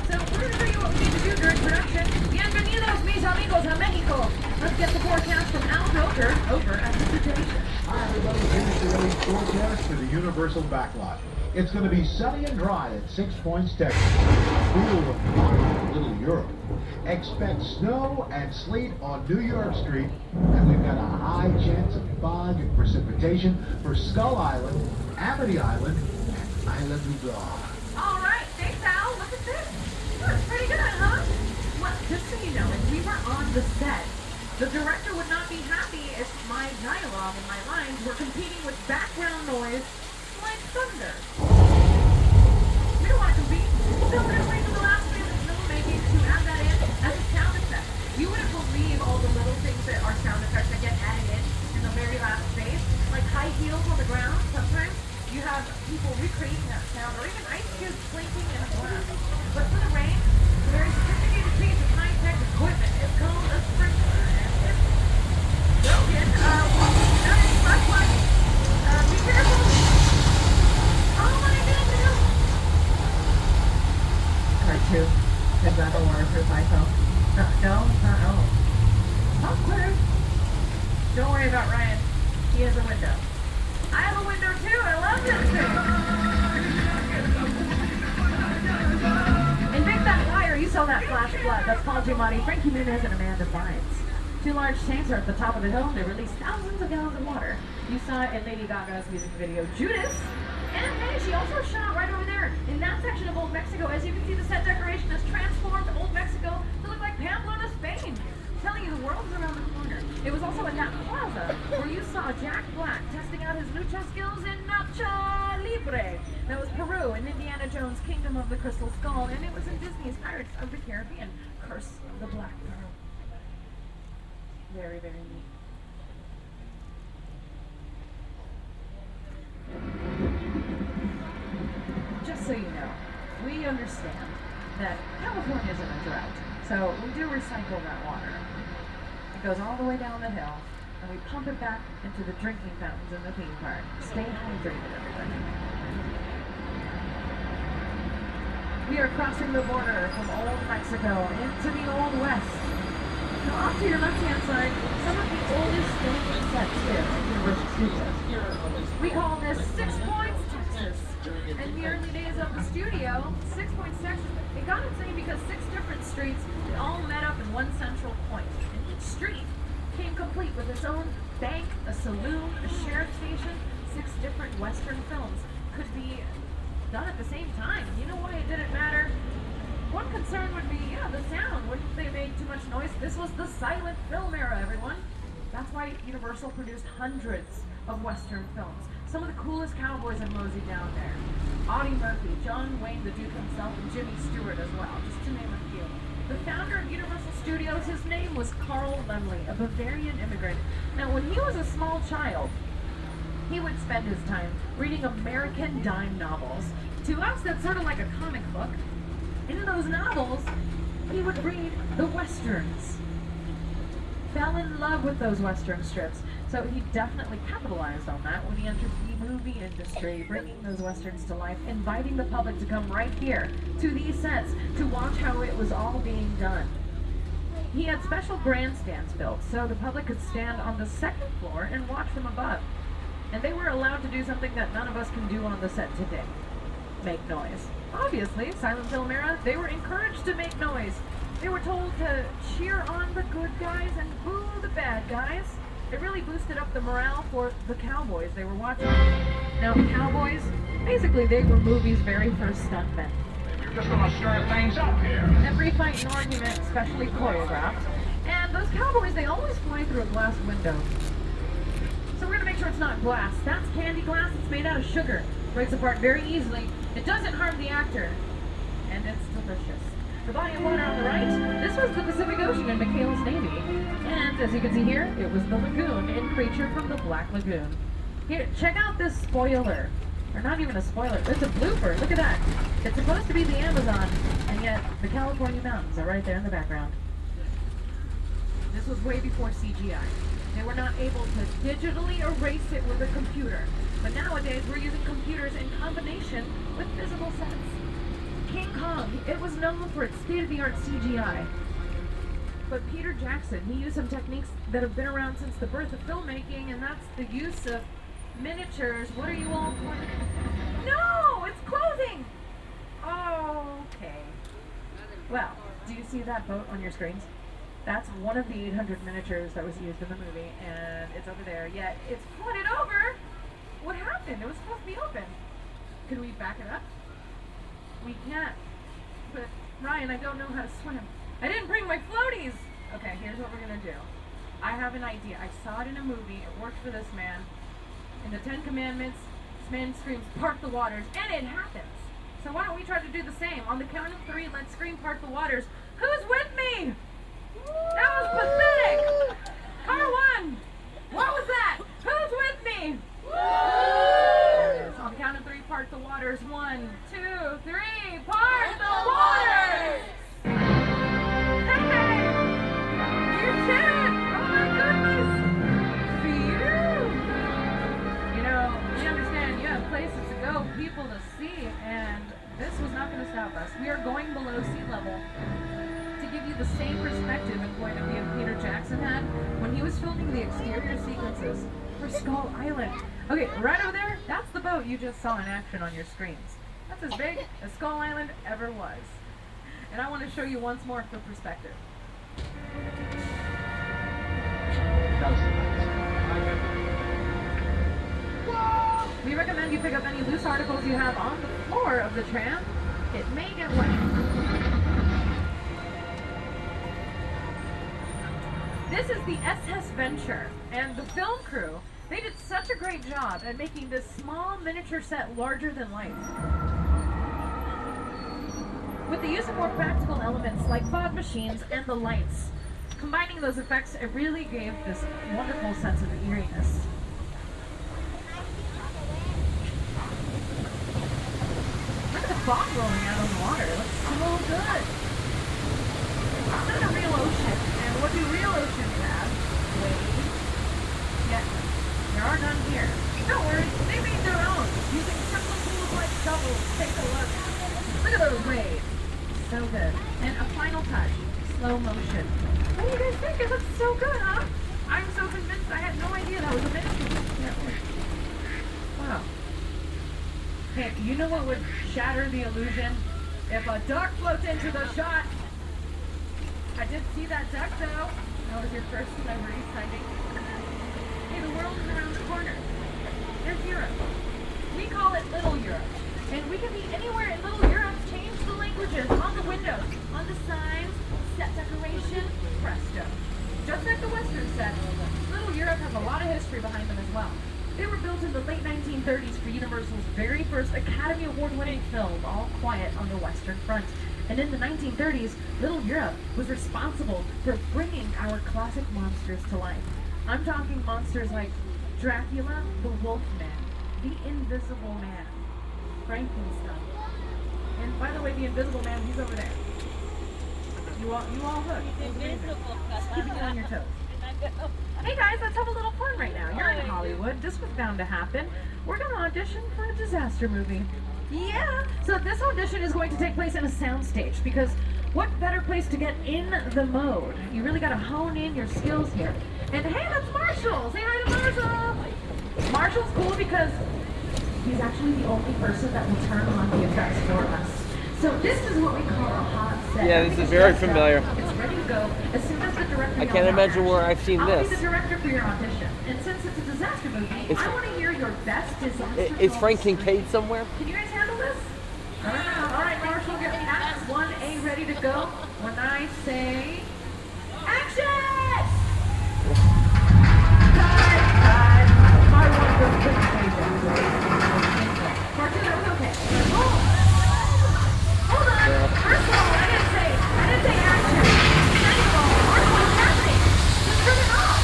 So we're going to show you what we need to do during production. Bienvenidos, mis amigos, a Mexico. Let's get the forecast from Al Doker over at the station. Hi, everybody. Here's the early forecast for the Universal backlot. It's going to be sunny and dry at 6 Points, Texas. Cool and hot in Little Europe. Expect snow and sleet on New York Street, and we've got a high chance of fog and precipitation for Skull Island, Amity Island, and Island Nubar. All right, thanks, Al. Look at this. Looks pretty good, huh? Well, just so you know, if we were on the set, the director would not be happy if my dialogue and my lines were competing with background noise like thunder. We don't want to compete. So we're going to wait for the last minute of filmmaking to add that in as a sound effect. You wouldn't believe all the little things that are sound effects that get added in the very last phase. Like high heels on the ground. Sometimes you have people recreating that sound, or even ice cubes blinking in a glass. But for the rain, a very sophisticated piece of high-tech equipment. It's called a sprinkler. And it's broken. That is much like, be careful. Oh, what I did do. Part 2. Is that the word for typo? No, not oh. Awkward. Don't worry about Ryan. He has a window. I have a window too. I love this thing. In Big Fat Liar, you saw that flash flood. That's Paul Giamatti, Frankie Muniz, and Amanda Bynes. 2 large tanks are at the top of the hill. They release thousands of gallons of water. You saw it in Lady Gaga's music video, Judas. And hey, she also shot right over there in that section of Old Mexico. As you can see, the set decoration has transformed Old Mexico to look like Pamplona, Spain. I'm telling you, the world is around the corner. It was also in that plaza where you saw Jack Black testing out his lucha skills in Lucha Libre. That was Peru in Indiana Jones' Kingdom of the Crystal Skull, and it was in Disney's Pirates of the Caribbean, Curse of the Black Pearl. Very, very neat. Just so you know, we understand that California is in a drought, so we do recycle that water. It goes all the way down the hill, and we pump it back into the drinking fountains in the theme park. Stay hydrated, everybody. We are crossing the border from Old Mexico into the Old West. Now, off to your left-hand side, some of the oldest film sets here at Universal Studios. We call this 6 Points, Texas. In the early days of the studio, 6 Points, Texas, it got its name because 6 different streets all met up in one central point. And each street came complete with its own bank, a saloon, a sheriff's station. 6 different Western films could be done at the same time. You know why it didn't matter? One concern would be, the sound. What if they made too much noise? This was the silent film era, everyone. That's why Universal produced hundreds of Western films. Some of the coolest cowboys in moseyed down there. Audie Murphy, John Wayne the Duke himself, and Jimmy Stewart as well, just to name a few. The founder of Universal Studios, his name was Carl Laemmle, a Bavarian immigrant. Now, when he was a small child, he would spend his time reading American dime novels. To us, that's sort of like a comic book. In those novels, he would read the Westerns. Fell in love with those Western strips. So he definitely capitalized on that when he entered the movie industry, bringing those Westerns to life, inviting the public to come right here to these sets to watch how it was all being done. He had special grandstands built so the public could stand on the second floor and watch from above. And they were allowed to do something that none of us can do on the set today. Make noise. Obviously, silent film era, they were encouraged to make noise. They were told to cheer on the good guys and boo the bad guys. It really boosted up the morale for the cowboys they were watching. Now, cowboys, basically they were movies' very first stuntmen. You're just gonna stir things up here. Every fight and argument specially choreographed. And those cowboys, they always fly through a glass window. So we're gonna make sure it's not glass. That's candy glass, it's made out of sugar. Breaks apart very easily. It doesn't harm the actor. And it's delicious. The body of water on the right, this was the Pacific Ocean in McHale's Navy. And as you can see here, it was the lagoon in Creature from the Black Lagoon. Here, check out this spoiler. Or not even a spoiler, it's a blooper. Look at that. It's supposed to be the Amazon, and yet the California mountains are right there in the background. This was way before CGI. They were not able to digitally erase it with a computer. But nowadays, we're using computers in combination with visible sets. King Kong, it was known for its state-of-the-art CGI. But Peter Jackson, he used some techniques that have been around since the birth of filmmaking, and that's the use of miniatures. What are you all pointing? No, it's closing! Okay. Well, do you see that boat on your screens? That's one of the 800 miniatures that was used in the movie, and it's over there, yet it's flooded over! What happened? It was supposed to be open. Could we back it up? We can't. But, Ryan, I don't know how to swim. I didn't bring my floaties! Okay, here's what we're gonna do. I have an idea. I saw it in a movie. It worked for this man. In the 10 Commandments, this man screams, "Part the waters," and it happens. So why don't we try to do the same? On the count of 3, let's scream, "Part the waters." Who's with me? That was pathetic! Car 1! What was that? Who's with me? There it is. On the count of 3, part the waters. 1, 2, 3, part the waters! Hey! You did it! Oh my goodness! Phew! You know, we understand you have places to go, people to see, and this was not going to stop us. We are going below sea level to give you the same perspective and point of view Peter Jackson had when he was filming the exterior sequences for Skull Island. Okay, right over there, that's the boat you just saw in action on your screens. That's as big as Skull Island ever was. And I want to show you once more for perspective. We recommend you pick up any loose articles you have on the floor of the tram. It may get wet. This is the SS Venture, and the film crew, they did such a great job at making this small miniature set larger than life. With the use of more practical elements like fog machines and the lights, combining those effects, it really gave this wonderful sense of eeriness. Look at the fog rolling out on the water. It looks so good. It's not a real ocean. And what do real oceans have? take a look. Look at those waves. So good. And a final touch. Slow motion. What do you guys think? It looks so good, huh? I'm so convinced. I had no idea that was a masterpiece. Wow. Hey, you know what would shatter the illusion? If a duck floats into the shot. I did see that duck, though. That was your first celebrity sighting. Hey, the world is around the corner. There's Europe. We call it Little Europe. And we can be anywhere in Little Europe. Change the languages on the windows, on the signs, set decoration, presto. Just like the Western sets, Little Europe has a lot of history behind them as well. They were built in the late 1930s for Universal's very first Academy Award-winning film, All Quiet on the Western Front. And in the 1930s, Little Europe was responsible for bringing our classic monsters to life. I'm talking monsters like Dracula, the Wolfman, the Invisible Man, Frankenstein. And by the way, the Invisible Man, he's over there. You all hooked. Keeping you on your toes. Hey guys, let's have a little fun right now. You're in Hollywood. This was bound to happen. We're going to audition for a disaster movie. Yeah! So this audition is going to take place in a soundstage because what better place to get in the mode? You really got to hone in your skills here. And hey, that's Marshall! Say hi to Marshall! Marshall's cool because he's actually the only person that will turn on the effects for us. So this is what we call a hot set. Yeah, this is very familiar. It's ready to go as soon as the director I can't imagine where I've seen I'll this. be the director for your audition. And since it's a disaster movie, I want to hear your best disaster Is Frank Kincaid somewhere? Can you guys handle this? All right, Marshall, get Act 1A ready to go. When I say action! Cut! My one good Martin, that was okay. Hold on. First of all, I didn't say action. Second of all, Marshall, what's happening? Just turn it off.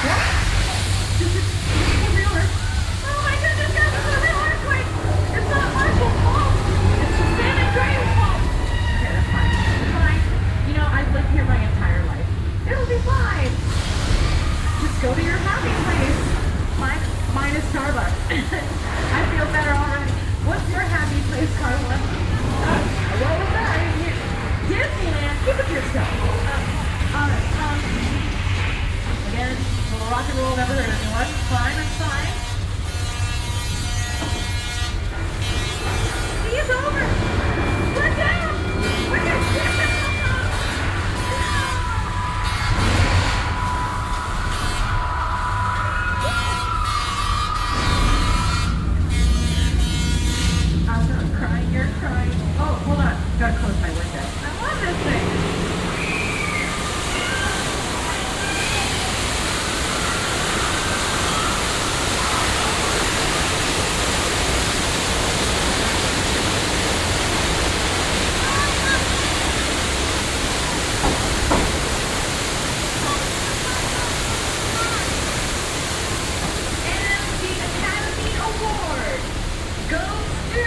What? This is a real earthquake. Oh my goodness, guys, this is a real earthquake. It's not Marshall's fault. It's the San Andreas fault. Okay, that's fine. It's fine. You know, I've lived here my entire life. It'll be fine. Just go to your happy place. Mine is Starbucks. I feel better already. What's your happy place, Carla? What was that? I didn't hear. Disneyland. Keep it to yourself. Alright. Again, a little rock and roll never hurt anyone. Fine, I'm fine. See, it's over. We're down. We're down. You're crying. Oh, hold on. Gotta close my window. I love this thing. And the Academy Award goes to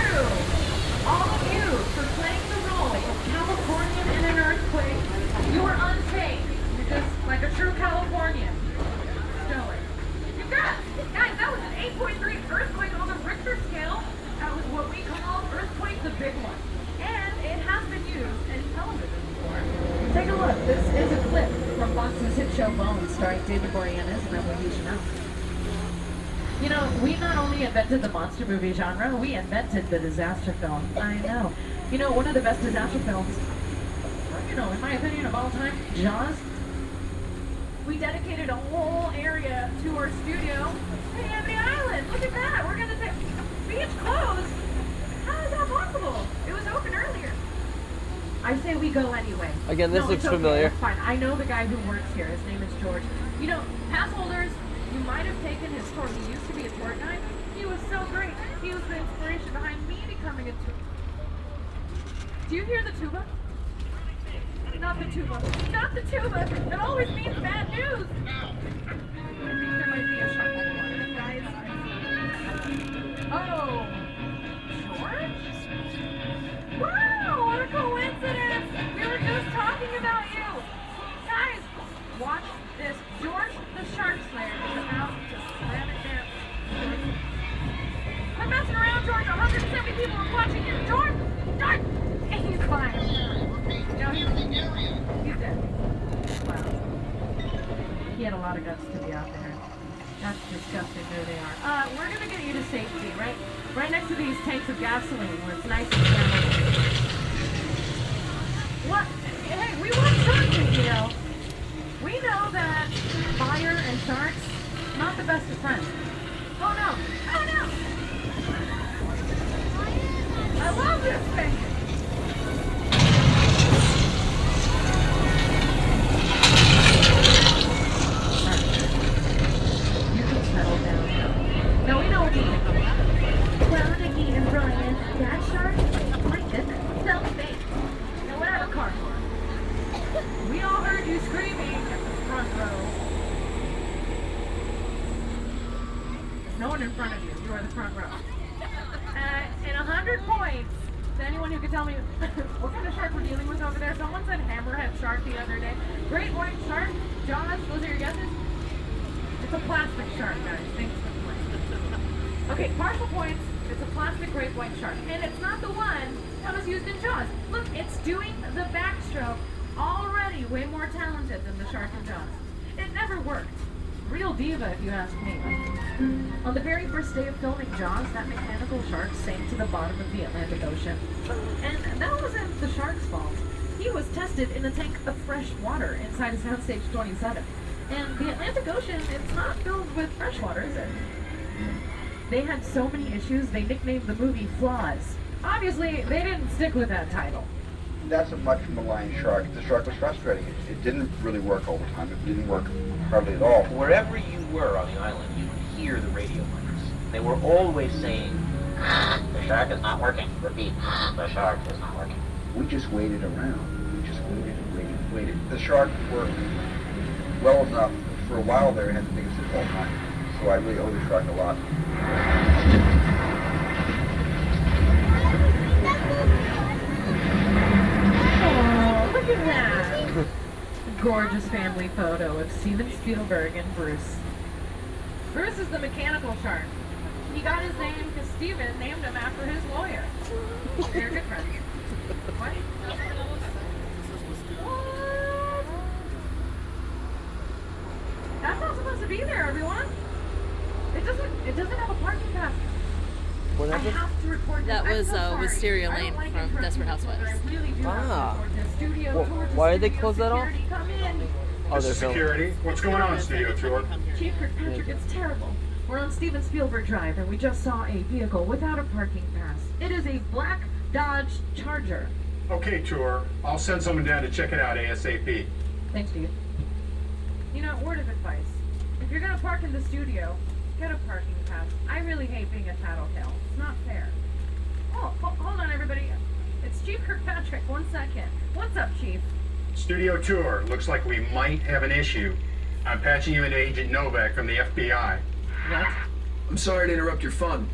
all of you for playing the role of Californian in an earthquake. You were unfazed. You're just like a true Californian. Stellar. Congrats! Guys, that was an 8.3 earthquake on the Richter scale. That was what we call Earthquake the Big One. And it has been used in television before. Take a look. This is a clip from Fox's hit show Bones, starring David Boreanaz and Emily Deschanel. You know, we not only invented the monster movie genre, we invented the disaster film. I know. You know, one of the best disaster films, you know, in my opinion, of all time, Jaws. We dedicated a whole area to our studio. Hey, Amity Island, look at that. We're going to take beach closed. How is that possible? It was open earlier. I say we go anyway. Again, this looks it's okay. familiar. It's fine. I know the guy who works here. His name is George. You know, pass holders, you might have taken his tour. He used to be a tour guide. He was so great. He was the inspiration behind me becoming a tour. Do you hear the tuba? Not the tuba. Not the tuba. It always means bad news. I think there might be a shark one, guys. Oh, George? Wow, what a coincidence. We were just talking about you. Guys, watch this. George the Shark Slayer is about to slam it down. Quit messing around, George. 170 people are lot of guts to be out there. That's disgusting who they are. We're gonna get you to safety, right next to these tanks of gasoline where it's nice and friendly. What? Hey, we want sharks, you know. We know that fire and sharks, not the best of friends. Oh no! Oh no! I love this thing! You can settle down. Now we know what you think. Well, Nikki and Brian, that shark? My goodness, so big. Now what out of car for? We all heard you screaming at the front row. There's no one in front of you. You are the front row. And 100 points to anyone who can tell me what kind of shark we're dealing with over there. Someone said hammerhead shark the other day. Great white shark, Jaws, those are your guesses? It's a plastic shark, guys. Thanks for playing. Okay, partial points. It's a plastic great white shark. And it's not the one that was used in Jaws. Look, it's doing the backstroke already way more talented than the shark in Jaws. It never worked. Real diva, if you ask me. On the very first day of filming Jaws, that mechanical shark sank to the bottom of the Atlantic Ocean. And that wasn't the shark's fault. He was tested in a tank of fresh water inside a Soundstage 27. And the Atlantic Ocean, it's not filled with fresh water, is it? They had so many issues, they nicknamed the movie Flaws. Obviously, they didn't stick with that title. That's a much maligned shark. The shark was frustrating. It didn't really work all the time. It didn't work hardly at all. Wherever you were on the island, you could hear the radio monitors. They were always saying, the shark is not working. Repeat, the shark is not working. We just waited around. We just waited and waited and waited. The shark worked well enough. For a while there, it had the biggest hit all time. So I really owe the shark a lot. Look at that! Gorgeous family photo of Steven Spielberg and Bruce. Bruce is the mechanical shark. He got his name because Steven named him after his lawyer. They're good friends. What? That's not supposed to be there, everyone. It doesn't have a parking pass. I have to record That this. was I'm so sorry. Wisteria I don't Lane like from interrupting Desperate you, Housewives. but I really do have to Ah. record this. Studio tour to Why did they studio close that off? security, come in. Oh, they're filming. Security, what's going on, Studio Tour? Chief Kirkpatrick, it's terrible. We're on Steven Spielberg Drive, and we just saw a vehicle without a parking pass. It is a black Dodge Charger. Okay, Tour. I'll send someone down to check it out ASAP. Thanks, Steve. You know, word of advice. If you're gonna park in the studio, get a parking pass. I really hate being a tattletale. It's not fair. Oh, hold on, everybody. It's Chief Kirkpatrick. 1 second. What's up, Chief? Studio Tour, looks like we might have an issue. I'm patching you into Agent Novak from the FBI. What? I'm sorry to interrupt your fun,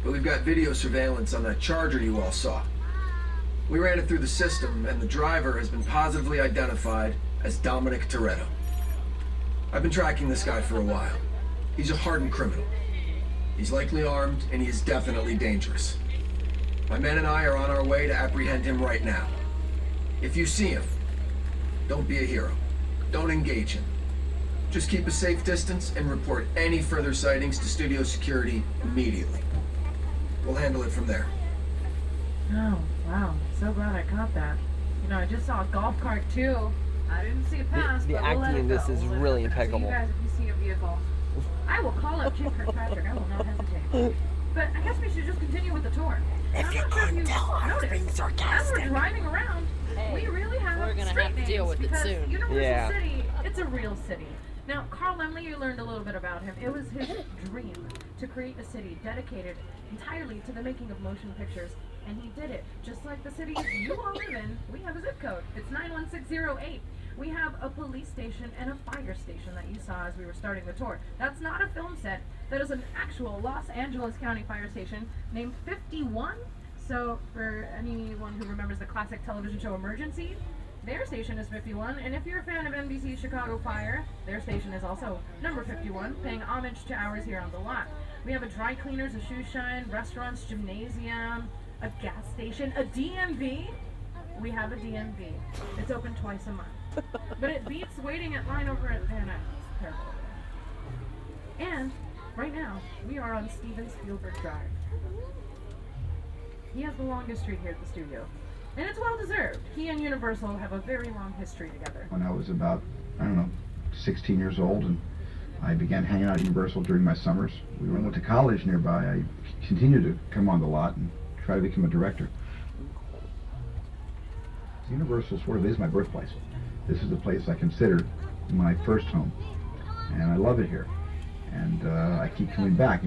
but we've got video surveillance on that Charger you all saw. We ran it through the system, and the driver has been positively identified as Dominic Toretto. I've been tracking this guy for a while. He's a hardened criminal. He's likely armed, and he is definitely dangerous. My men and I are on our way to apprehend him right now. If you see him, don't be a hero. Don't engage him. Just keep a safe distance and report any further sightings to studio security immediately. We'll handle it from there. Oh, wow. So glad I caught that. You know, I just saw a golf cart, too. I didn't see it pass, The but we'll let acting it in this go. is We'll let really it go. So impeccable. you guys, if you see a vehicle, I will call up Chief Kirkpatrick. I will not hesitate. But I guess we should just continue with the tour. If you couldn't tell, I was being sarcastic. As we're driving around, we really have we're gonna street have to deal names with it because soon. Universal Yeah. City, it's a real city. Now, Carl Lemley, you learned a little bit about him. It was his dream to create a city dedicated entirely to the making of motion pictures, and he did it. Just like the cities you all live in, we have a zip code. It's 91608. We have a police station and a fire station that you saw as we were starting the tour. That's not a film set. That is an actual Los Angeles County fire station named 51. So for anyone who remembers the classic television show Emergency, their station is 51, and if you're a fan of NBC's Chicago Fire, their station is also number 51, paying homage to ours here on the lot. We have a dry cleaners, a shoe shine, restaurants, gymnasium, a gas station, a DMV. We have a DMV. It's open twice a month. But it beats waiting at line over at Van Nuys. Careful. And right now, we are on Steven Spielberg Drive. He has the longest streak here at the studio. And it's well deserved. He and Universal have a very long history together. When I was about, 16 years old, and I began hanging out at Universal during my summers. We went to college nearby. I continued to come on the lot and try to become a director. Universal sort of is my birthplace. This is the place I considered my first home, and I love it here. And I keep coming back.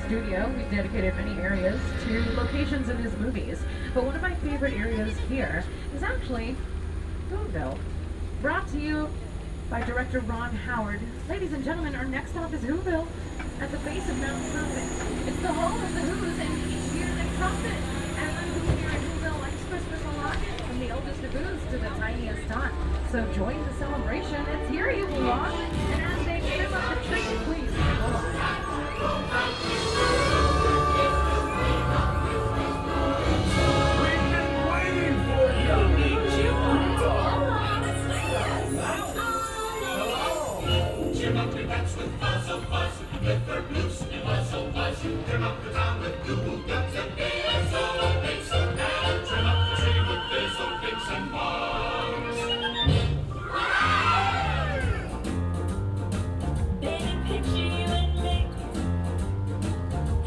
Studio. We've dedicated many areas to locations in his movies, but one of my favorite areas here is actually Whoville, brought to you by director Ron Howard. Ladies and gentlemen, our next stop is Whoville, at the base of Mount Trumpet. It's the home of the Who's, and each year they trumpet. Everyone who's here at Whoville likes Christmas a lot, from the oldest of Who's to the tiniest tot. So join the celebration. It's here you belong, and as they trim up the tree, please go on. Trim up your bats with Buzzle Buzz, with their boots and Buzzle Buzz. Trim up the town with Google Guns and Buzzle Bits, and trim up the tree with Bizzle Bits and Bugs. Baby, picture you and me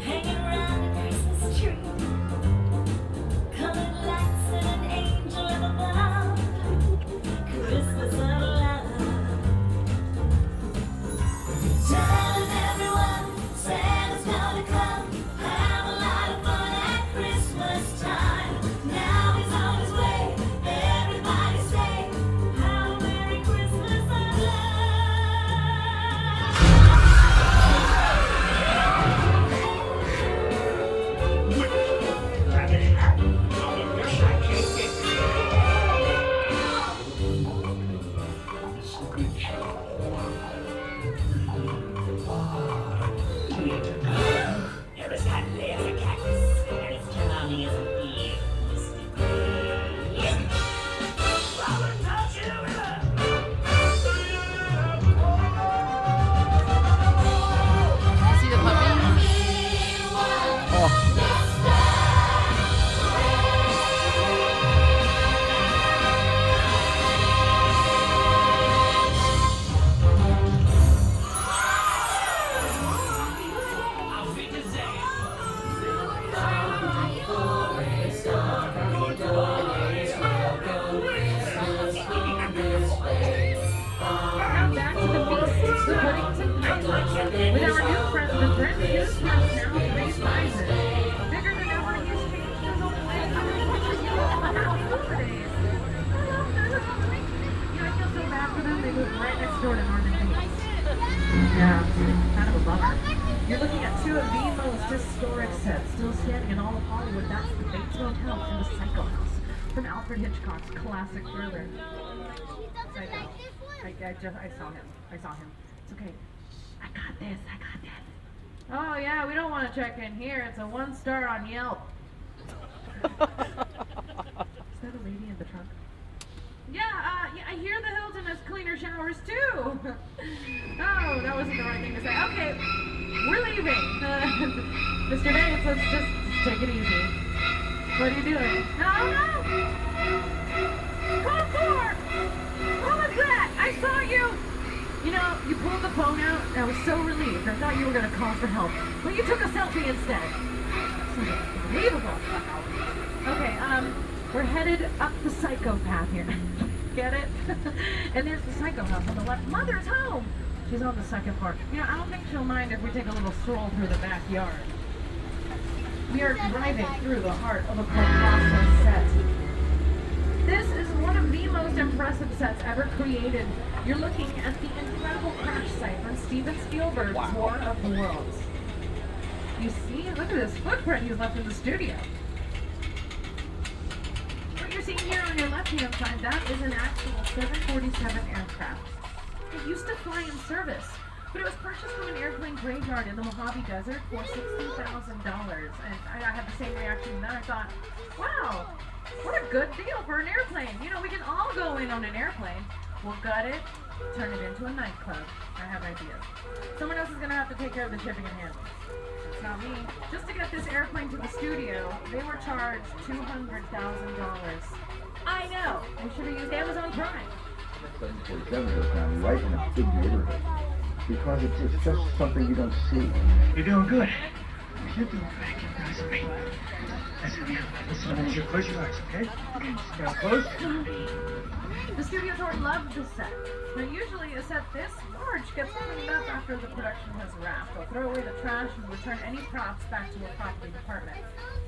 hanging around the Christmas tree, colored lights and an angel above. Christmas of love. Telling everyone Santa's gonna come, have a lot of fun at Christmas time. Now he's on his way, everybody say, have a Merry Christmas of love. You're as cuddly as a cactus, and as charming as a bee, Mr. Green. Robert, touch you See the puppy? Oh. Now back to the beast, the Puddington Pie. With our new friend, the Brent Hughes has now three sizes. Bigger than ever, he's changed his own way. Happy holidays. I feel so bad for them. They live right next door to Norman Bates. Yeah, kind of a bummer. You're looking at two of the most historic sets still standing in all of Hollywood. That's the Bates Motel and the Psycho House from Alfred Hitchcock's classic thriller. Psycho. I saw him. It's okay. I got this. Oh yeah, we don't want to check in here. It's a 1-star on Yelp. Is that a lady in the trunk? Yeah, I hear the Hilton has cleaner showers too. Oh, that wasn't the right thing to say. Okay, we're leaving. Mr. Bates, let's just take it easy. What are you doing? No! Call 4! What was that? I saw you! You know, you pulled the phone out, and I was so relieved. I thought you were going to call for help. But you took a selfie instead. Unbelievable. Okay, we're headed up the psychopath here. Get it? And there's the Psycho House on the left. Mother's home! She's on the second floor. You know, I don't think she'll mind if we take a little stroll through the backyard. We are driving through the heart of a colossal set. This is one of the most impressive sets ever created. You're looking at the incredible crash site on Steven Spielberg's War of the Worlds. You see, look at this footprint he's left in the studio. What you're seeing here on your left-hand side, that is an actual 747 aircraft. It used to fly in service, but it was purchased from an airplane graveyard in the Mojave Desert for $60,000. And I had the same reaction to that. I thought, wow, what a good deal for an airplane. You know, we can all go in on an airplane. We'll gut it, turn it into a nightclub. I have ideas. Someone else is going to have to take care of the shipping and handling. It's not me. Just to get this airplane to the studio, they were charged $200,000. I know. We should have used Amazon Prime. 747 goes down right in a big neighborhood. Because it's just something you don't see. You're doing good. You're doing good. Keep your eyes on me. Listen, I want you to close your eyes, okay? Now close. The studio tour loved the set. Now usually a set this large gets cleaned up after the production has wrapped. They'll throw away the trash and return any props back to a property department.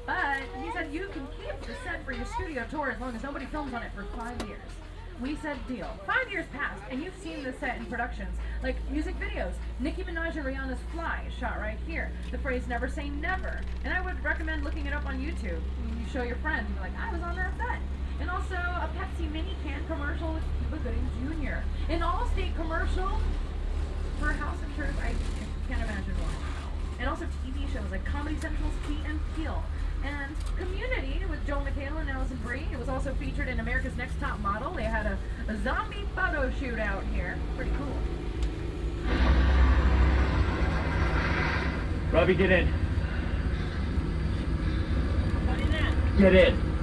But he said you can keep the set for your studio tour as long as nobody films on it for 5 years. We said deal. 5 years passed, and you've seen this set in productions, like music videos. Nicki Minaj and Rihanna's Fly is shot right here. The phrase never say never. And I would recommend looking it up on YouTube. You show your friends, and you're like, I was on that set. And also a Pepsi mini can commercial with Cuba Gooding Jr. An Allstate commercial for house insurance. I can't imagine why. And also TV shows like Comedy Central's Key and Peele. And Community with Joel McHale and Allison Brie. It was also featured in America's Next Top Model. They had a zombie photo shoot out here. Pretty cool. Robbie, get in. Get in.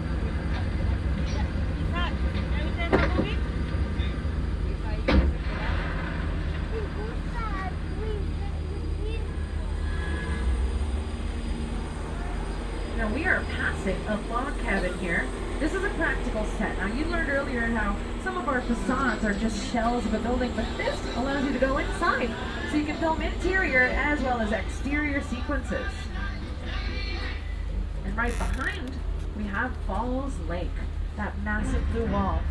Now we are passing a log cabin here. This is a practical set. Now you learned earlier how some of our facades are just shells of a building, but this allows you to go inside so you can film interior as well as exterior sequences. And right behind, we have Falls Lake, that massive blue wall.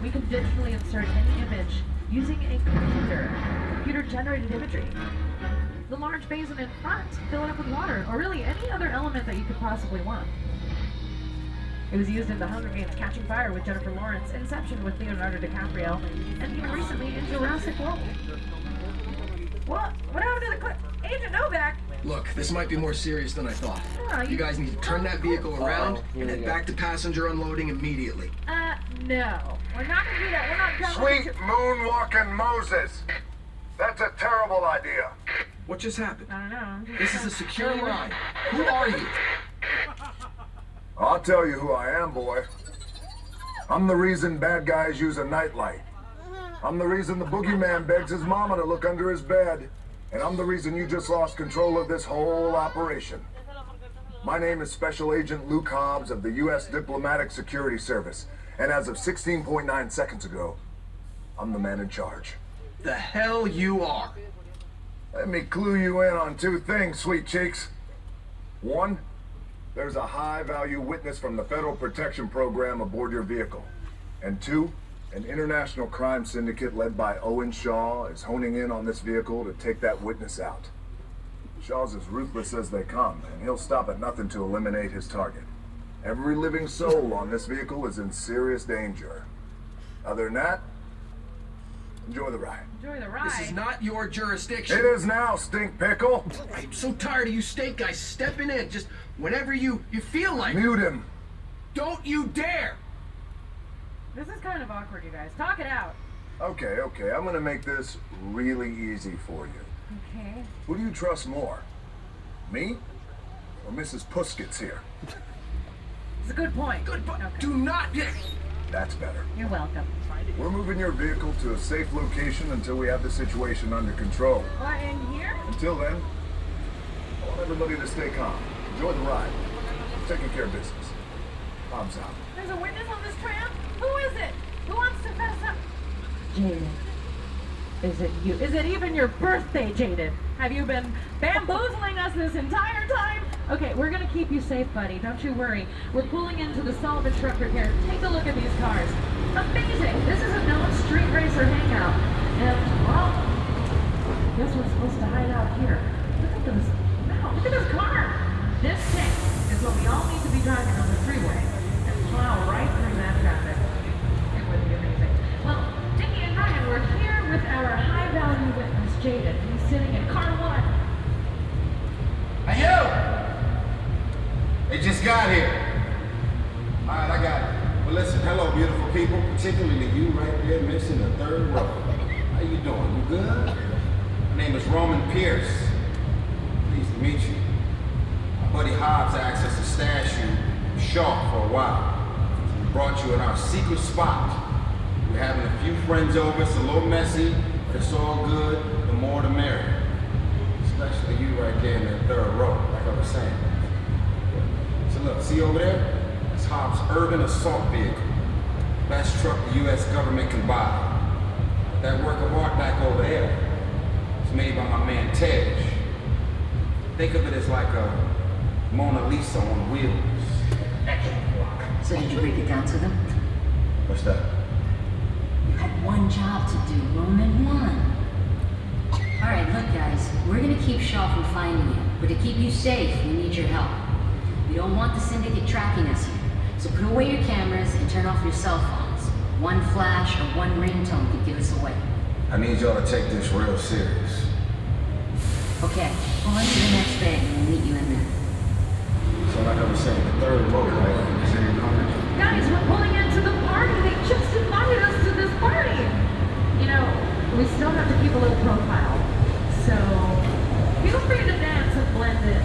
We can digitally insert any image using a computer-generated imagery. The large basin in front, fill it up with water, or really any other element that you could possibly want. It was used in The Hunger Games: Catching Fire with Jennifer Lawrence, Inception with Leonardo DiCaprio, and even recently in Jurassic World. What happened to the clip? Agent Novak! Look, this might be more serious than I thought. Oh, You guys need to turn that vehicle around and head back to passenger unloading immediately. No. We're not gonna do that. We're not traveling. Sweet moonwalking Moses. That's a terrible idea. What just happened? I don't know. This is a security ride. Who are you? I'll tell you who I am, boy. I'm the reason bad guys use a nightlight. I'm the reason the boogeyman begs his mama to look under his bed. And I'm the reason you just lost control of this whole operation. My name is Special Agent Luke Hobbs of the U.S. Diplomatic Security Service. And as of 16.9 seconds ago, I'm the man in charge. The hell you are. Let me clue you in on two things, sweet cheeks. One, there's a high-value witness from the Federal Protection Program aboard your vehicle. And two, an international crime syndicate led by Owen Shaw is honing in on this vehicle to take that witness out. Shaw's as ruthless as they come, and he'll stop at nothing to eliminate his target. Every living soul on this vehicle is in serious danger. Other than that, enjoy the ride. Enjoy the ride. This is not your jurisdiction. It is now, stink pickle. I'm so tired of you state guys stepping in just whenever you feel like. Mute him. Don't you dare! This is kind of awkward, you guys. Talk it out. Okay, I'm gonna make this really easy for you. Okay. Who do you trust more? Me? Or Mrs. Puskits here? It's a good point. Good point. Okay. Do not. That's better. You're welcome. We're moving your vehicle to a safe location until we have the situation under control. What, in here? Until then, I want everybody to stay calm. Enjoy the ride. I'm taking care of business. Hobbs out. There's a witness on this tram? Who is it? Who wants to fess up? Jaden. Is it you? Is it even your birthday, Jaden? Have you been bamboozling us this entire time? Okay, we're gonna keep you safe, buddy. Don't you worry. We're pulling into the Sullivan Truck Repair. Take a look at these cars. Amazing! This is a known street racer hangout. And, well, I guess we're supposed to hide out here. Look at this. Wow, look at this car! This thing is what we all need to be driving on the freeway and plow right through that traffic. It would be amazing. Well, Dickie and Ryan, we're here with our high-value witness, Jaden. He's sitting in car 1. Hey, you! They just got here. All right, I got it. Well, listen, hello, beautiful people, particularly you right there missing the third row. How you doing? You good? My name is Roman Pierce. Pleased to meet you. My buddy Hobbs asked us to stash you sharp for a while. So we brought you in our secret spot. We're having a few friends over. It's a little messy, but it's all good. The more the merrier. Especially you right there in that third row, like I was saying. So look, see over there? That's Hobbs' urban assault vehicle. Best truck the U.S. government can buy. That work of art back over there is made by my man Tej. Think of it as like a Mona Lisa on wheels. So did you break it down to them? What's that? You had one job to do, Roman, one. All right, look, guys, we're gonna keep Shaw from finding you, but to keep you safe, we need your help. We don't want the syndicate tracking us here, so put away your cameras and turn off your cell phones. One flash or one ringtone could give us away. I need y'all to take this real serious. Okay, pull into the next bay and we'll meet you in there. So like I was saying, the third row, right? Is in your cars. Guys, we're pulling into the party. They just invited us to this party. You know, we still have to keep a little profile. So, feel free to dance and blend in.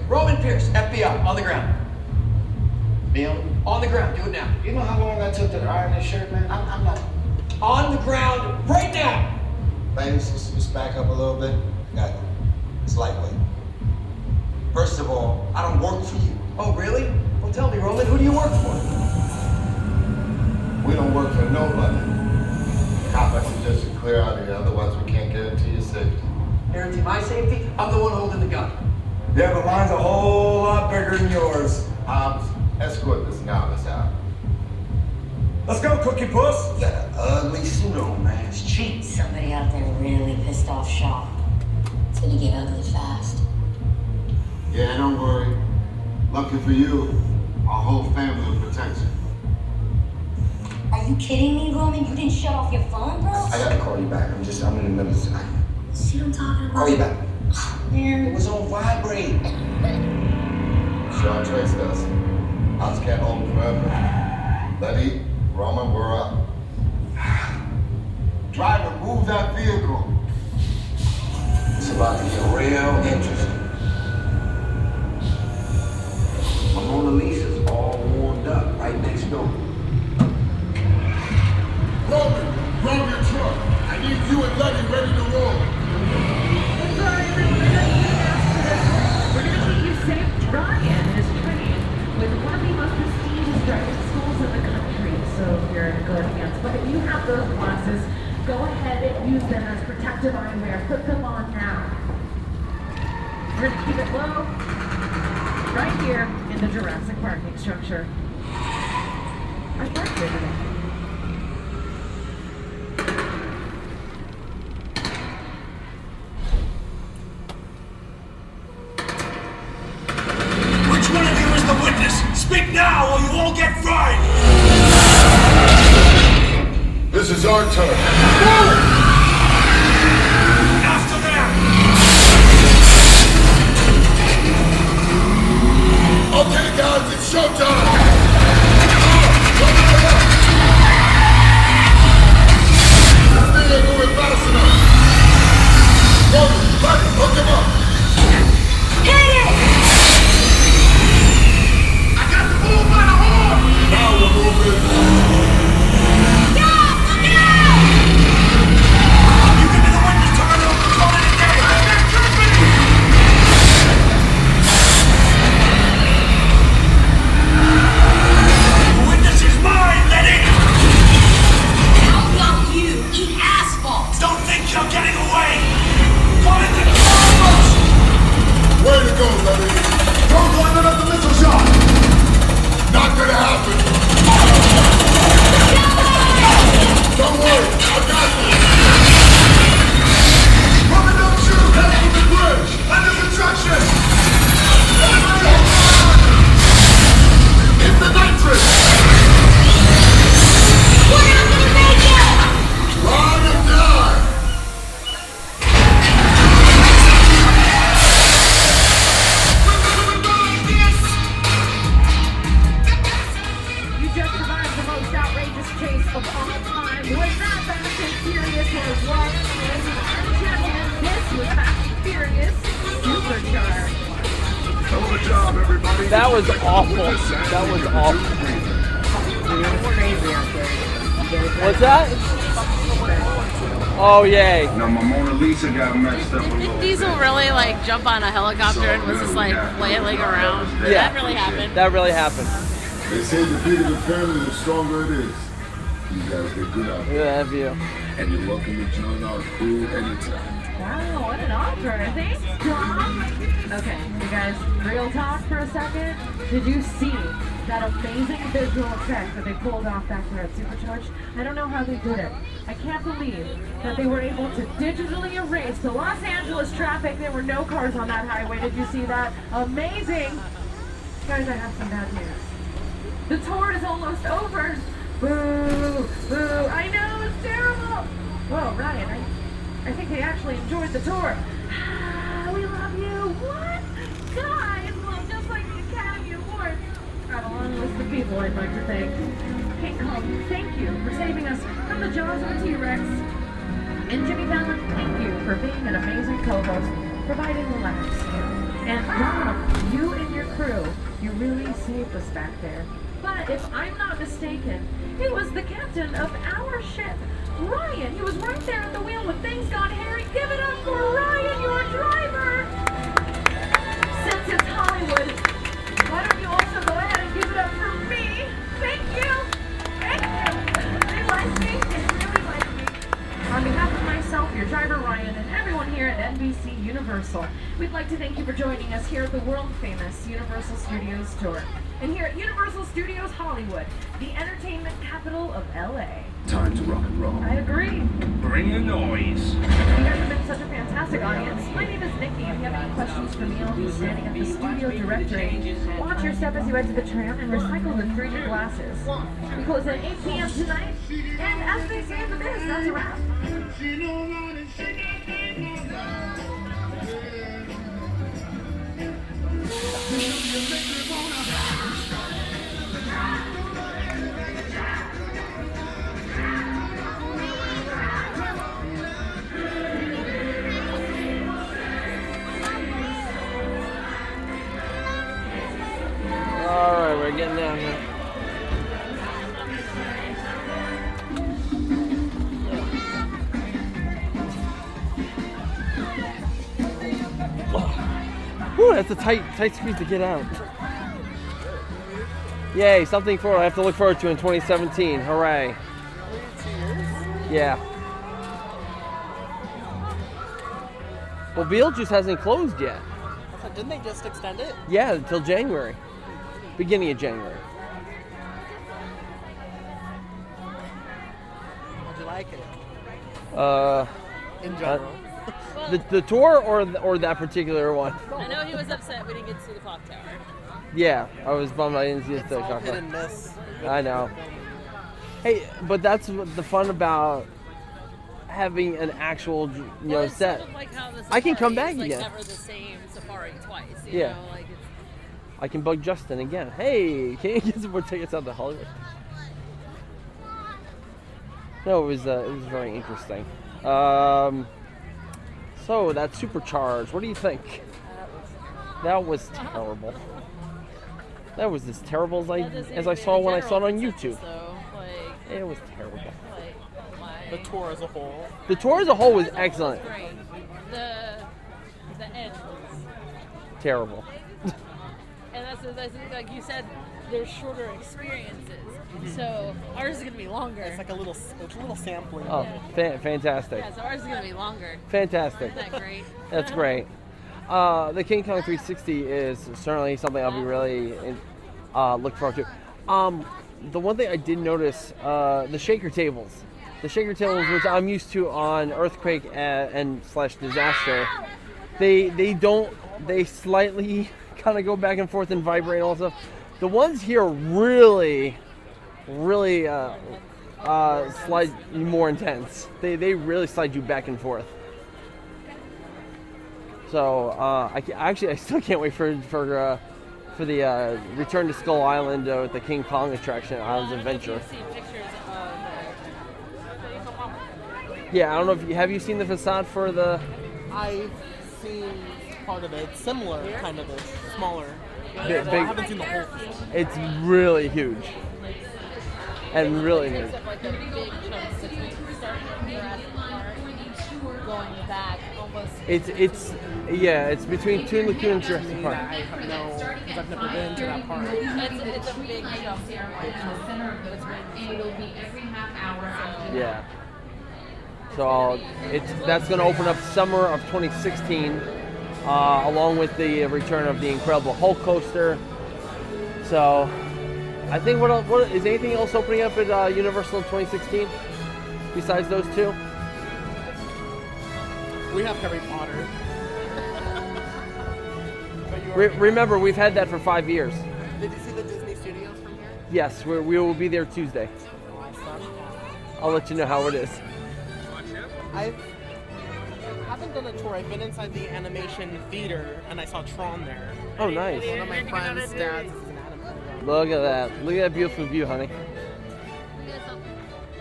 Roman Pierce, FBI, on the ground. Bill? On the ground, do it now. You know how long I took to iron this shirt, man? I'm not. On the ground, right now! Ladies, just back up a little bit. Got it. It's lightweight. First of all, I don't work for you. Oh, really? Well, tell me, Roman, who do you work for? We don't work for nobody. Cop, I suggest you clear out of here, otherwise we can't guarantee your safety. Guarantee my safety? I'm the one holding the gun. Yeah, but mine's a whole lot bigger than yours. Hobbs, escort this novice out. Let's go, Cookie Puss. You got an ugly suit on, man. It's cheap. Somebody out there really pissed off Shaw. It's gonna get ugly fast. Yeah, don't worry. Lucky for you, our whole family will protect you. Are you kidding me, Roman? You didn't shut off your phone, bro? I gotta call you back. I'm in the middle of tonight. See what I'm talking about? Call you back. Man. It was on vibrate. Shaw traced us. House can't hold him forever. Letty, Roman, we're up. Driver, move that vehicle. It's about to get real interesting. My Mona Lisa's all warmed up right next door. Roman, grab your truck. I need you and Letty ready to roll. We're going to keep you safe. Ryan is trained with one of the most prestigious driving schools in the country, so you're in good hands. But if you have those glasses, go ahead and use them as protective eyewear. Put them on now. We're going to keep it low, right here in the Jurassic parking structure. I parked here today. Which one of you is the witness? Speak now or you all get fried! This is our turn. After them! Okay, guys, it's showtime! That was awful. That was awful. What's that? Oh, yay. Now, my Mona Lisa got messed up a little Did Diesel really like jump on a helicopter and was just like flailing around? Did that really happen? That really happened. They say the bigger the family, the stronger it is. You guys did good out there. Good to have you. And you're welcome to join our crew anytime. Wow, what an offer. Thanks, Tom. Okay, you guys, real talk for a second. Did you see that amazing visual effect that they pulled off back there at Supercharged? I don't know how they did it. I can't believe that they were able to digitally erase the Los Angeles traffic. There were no cars on that highway. Did you see that? Amazing. Guys, I have some bad news. The tour is almost over. Boo! Boo! I know, it's terrible! Whoa, Ryan, I think they actually enjoyed the tour. We love you! What? Guys, well, just like the Academy Awards. I have a long list of people I'd like to thank. King Kong, thank you for saving us from the jaws of a T-Rex. And Jimmy Fallon, thank you for being an amazing co-host, providing the laughs. And Rob, you and your crew, you really saved us back there. But if I'm not mistaken, it was the captain of our ship, Ryan. He was right there at the wheel when things got hairy. Give it up for Ryan, your driver! Since it's Hollywood, why don't you also go ahead and give it up for me? Thank you! Thank you! They like me. They really like me. On behalf of myself, your driver Ryan, and everyone here at NBC Universal, we'd like to thank you for joining us here at the world-famous Universal Studios Tour. And here at Universal Studios Hollywood, the entertainment capital of LA. Time to rock and roll. I agree. Bring the noise. You guys have been such a fantastic audience. My name is Nikki. If you have any questions for me, I'll be standing at the studio directory. Watch your step as you exit the tram and recycle the 3D glasses. We close at 8 p.m. tonight. And as they say in the biz, that's a wrap. Alright, we're getting down here. Whew, that's a tight squeeze to get out. Yay, something for I have to look forward to in 2017. Hooray. Yeah. Well, Beetlejuice hasn't closed yet. Didn't they just extend it? Yeah, until January. Beginning of January. How'd you like it? In general. The tour or that particular one? I know he was upset we didn't get to see the clock tower. Yeah, I was bummed I didn't see the It's all clock hit tower. and miss. I know. Hey, but that's what the fun about having an actual, Well, it's set. sort of like how the I can come safari back is, like, again. never the same safari twice. You Yeah. know, like it's, I can bug Justin again. Hey, can you get some more tickets out to Hollywood? No, it was very interesting. So that's Supercharged. What do you think? That was terrible. That was as terrible as I saw when I saw it on YouTube. It was terrible. The tour as a whole. The tour as a whole was excellent. great. The end was, Terrible. and that's like you said, they're shorter experiences. So ours is gonna be longer. It's like a little sampling. Oh, fantastic. Yeah, so ours is gonna be longer. Fantastic. Isn't that great? That's great. The King Kong 360 is certainly something I'll be really looking forward to. The one thing I did notice, the shaker tables. The shaker tables, which I'm used to on Earthquake and / Disaster, they slightly kind of go back and forth and vibrate and all that stuff. The ones here really slide you more intense. They really slide you back and forth. So I still can't wait for the Return to Skull Island with the King Kong attraction at Islands of Adventure. Yeah, I don't know if have you seen the facade for the? I've seen part of it. Similar, kind of ish, smaller. Big, I haven't seen the whole thing. It's really huge. And really huge. Except like the big chunks between starting at Jurassic Park, going back almost. It's between Toon Lagoon and Jurassic Park. I know, because I've never been to that park. It's a big jump here. It'll be every half hour. Yeah. So that's going to open up summer of 2016, along with the return of the Incredible Hulk coaster. So I think what is anything else opening up at Universal in 2016 besides those two? We have Harry Potter. Remember, we've had that for 5 years. Did you see the Disney Studios from here? Yes, we will be there Tuesday. I'll let you know how it is. I haven't done a tour. I've been inside the animation theater and I saw Tron there. Oh, nice. One of my friends' dads is an animator. Look at that. Look at that beautiful view, honey.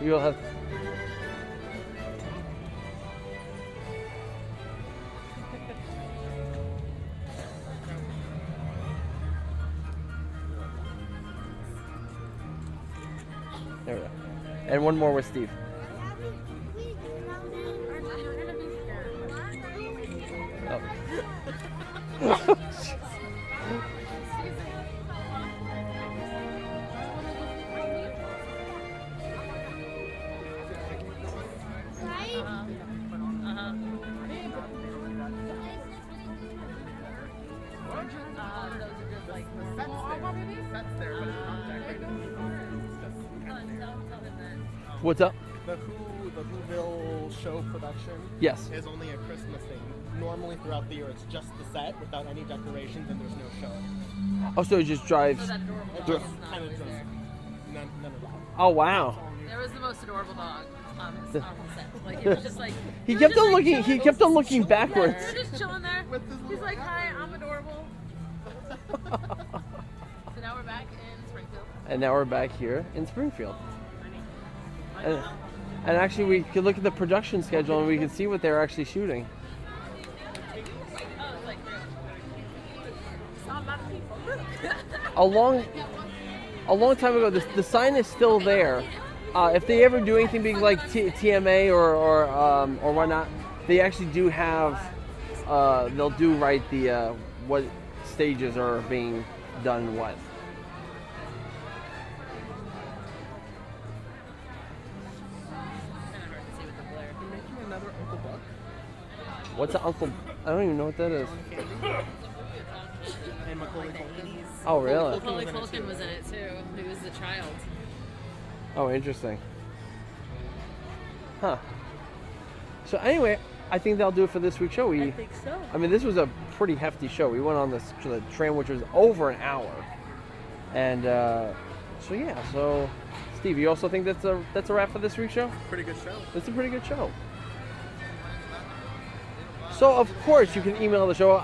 You'll have. There we go. And one more with Steve. Oh. What's up? The Whoville show production Yes. is only a Christmas thing. Normally throughout the year it's just the set without any decorations and there's no show. Oh, so it just drives. It just kind of does none of that. Oh wow. There was the most adorable dog on the set. Like it was just like He kept on looking. He kept on looking backwards. Yeah, we're just chilling there. He's like, "Hi, I'm adorable." So now we're back in Springfield. And now we're back here in Springfield. And actually, we could look at the production schedule and we can see what they're actually shooting. A long time ago, the sign is still there. If they ever do anything big like TMA or whatnot, they actually do have. They'll do right the what stages are being done and what. Another Uncle Buck. What's an Uncle? I don't even know what that is. And Macaulay Culkin. Oh, really? Macaulay Culkin was in it too. He was the child. Oh, interesting. Huh. So anyway, I think that'll do it for this week's show. I think so. I mean, this was a pretty hefty show. We went on the train, which was over an hour, and so yeah. So, Steve, you also think that's a wrap for this week's show? Pretty good show. It's a pretty good show. So, of course, you can email the show.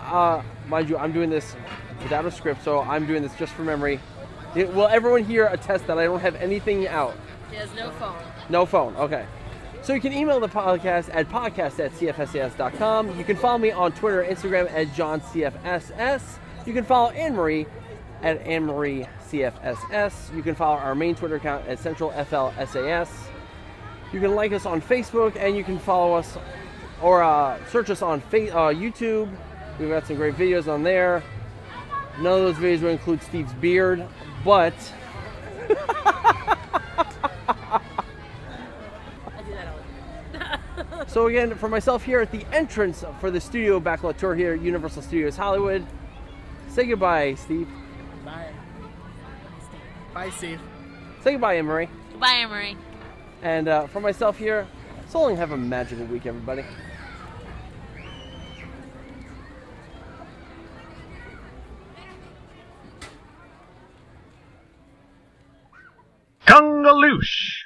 Mind you, I'm doing this without a script, so I'm doing this just from memory. Will everyone here attest that I don't have anything out? He has no phone. No phone, okay. So you can email the podcast at podcast@cfsas.com. You can follow me on Twitter and Instagram at JohnCFSS. You can follow Anne-Marie at AnneMarieCFSS. You can follow our main Twitter account at CentralFLSAS. You can like us on Facebook, and you can follow us or search us on YouTube. We've got some great videos on there. None of those videos will include Steve's beard, but so again, for myself here at the entrance for the studio backlot tour here at Universal Studios Hollywood, say goodbye, Steve. Bye. Bye, Steve. Say goodbye, Anne-Marie. Goodbye, Anne-Marie. And for myself here, so long, have a magical week, everybody. Kungaloosh!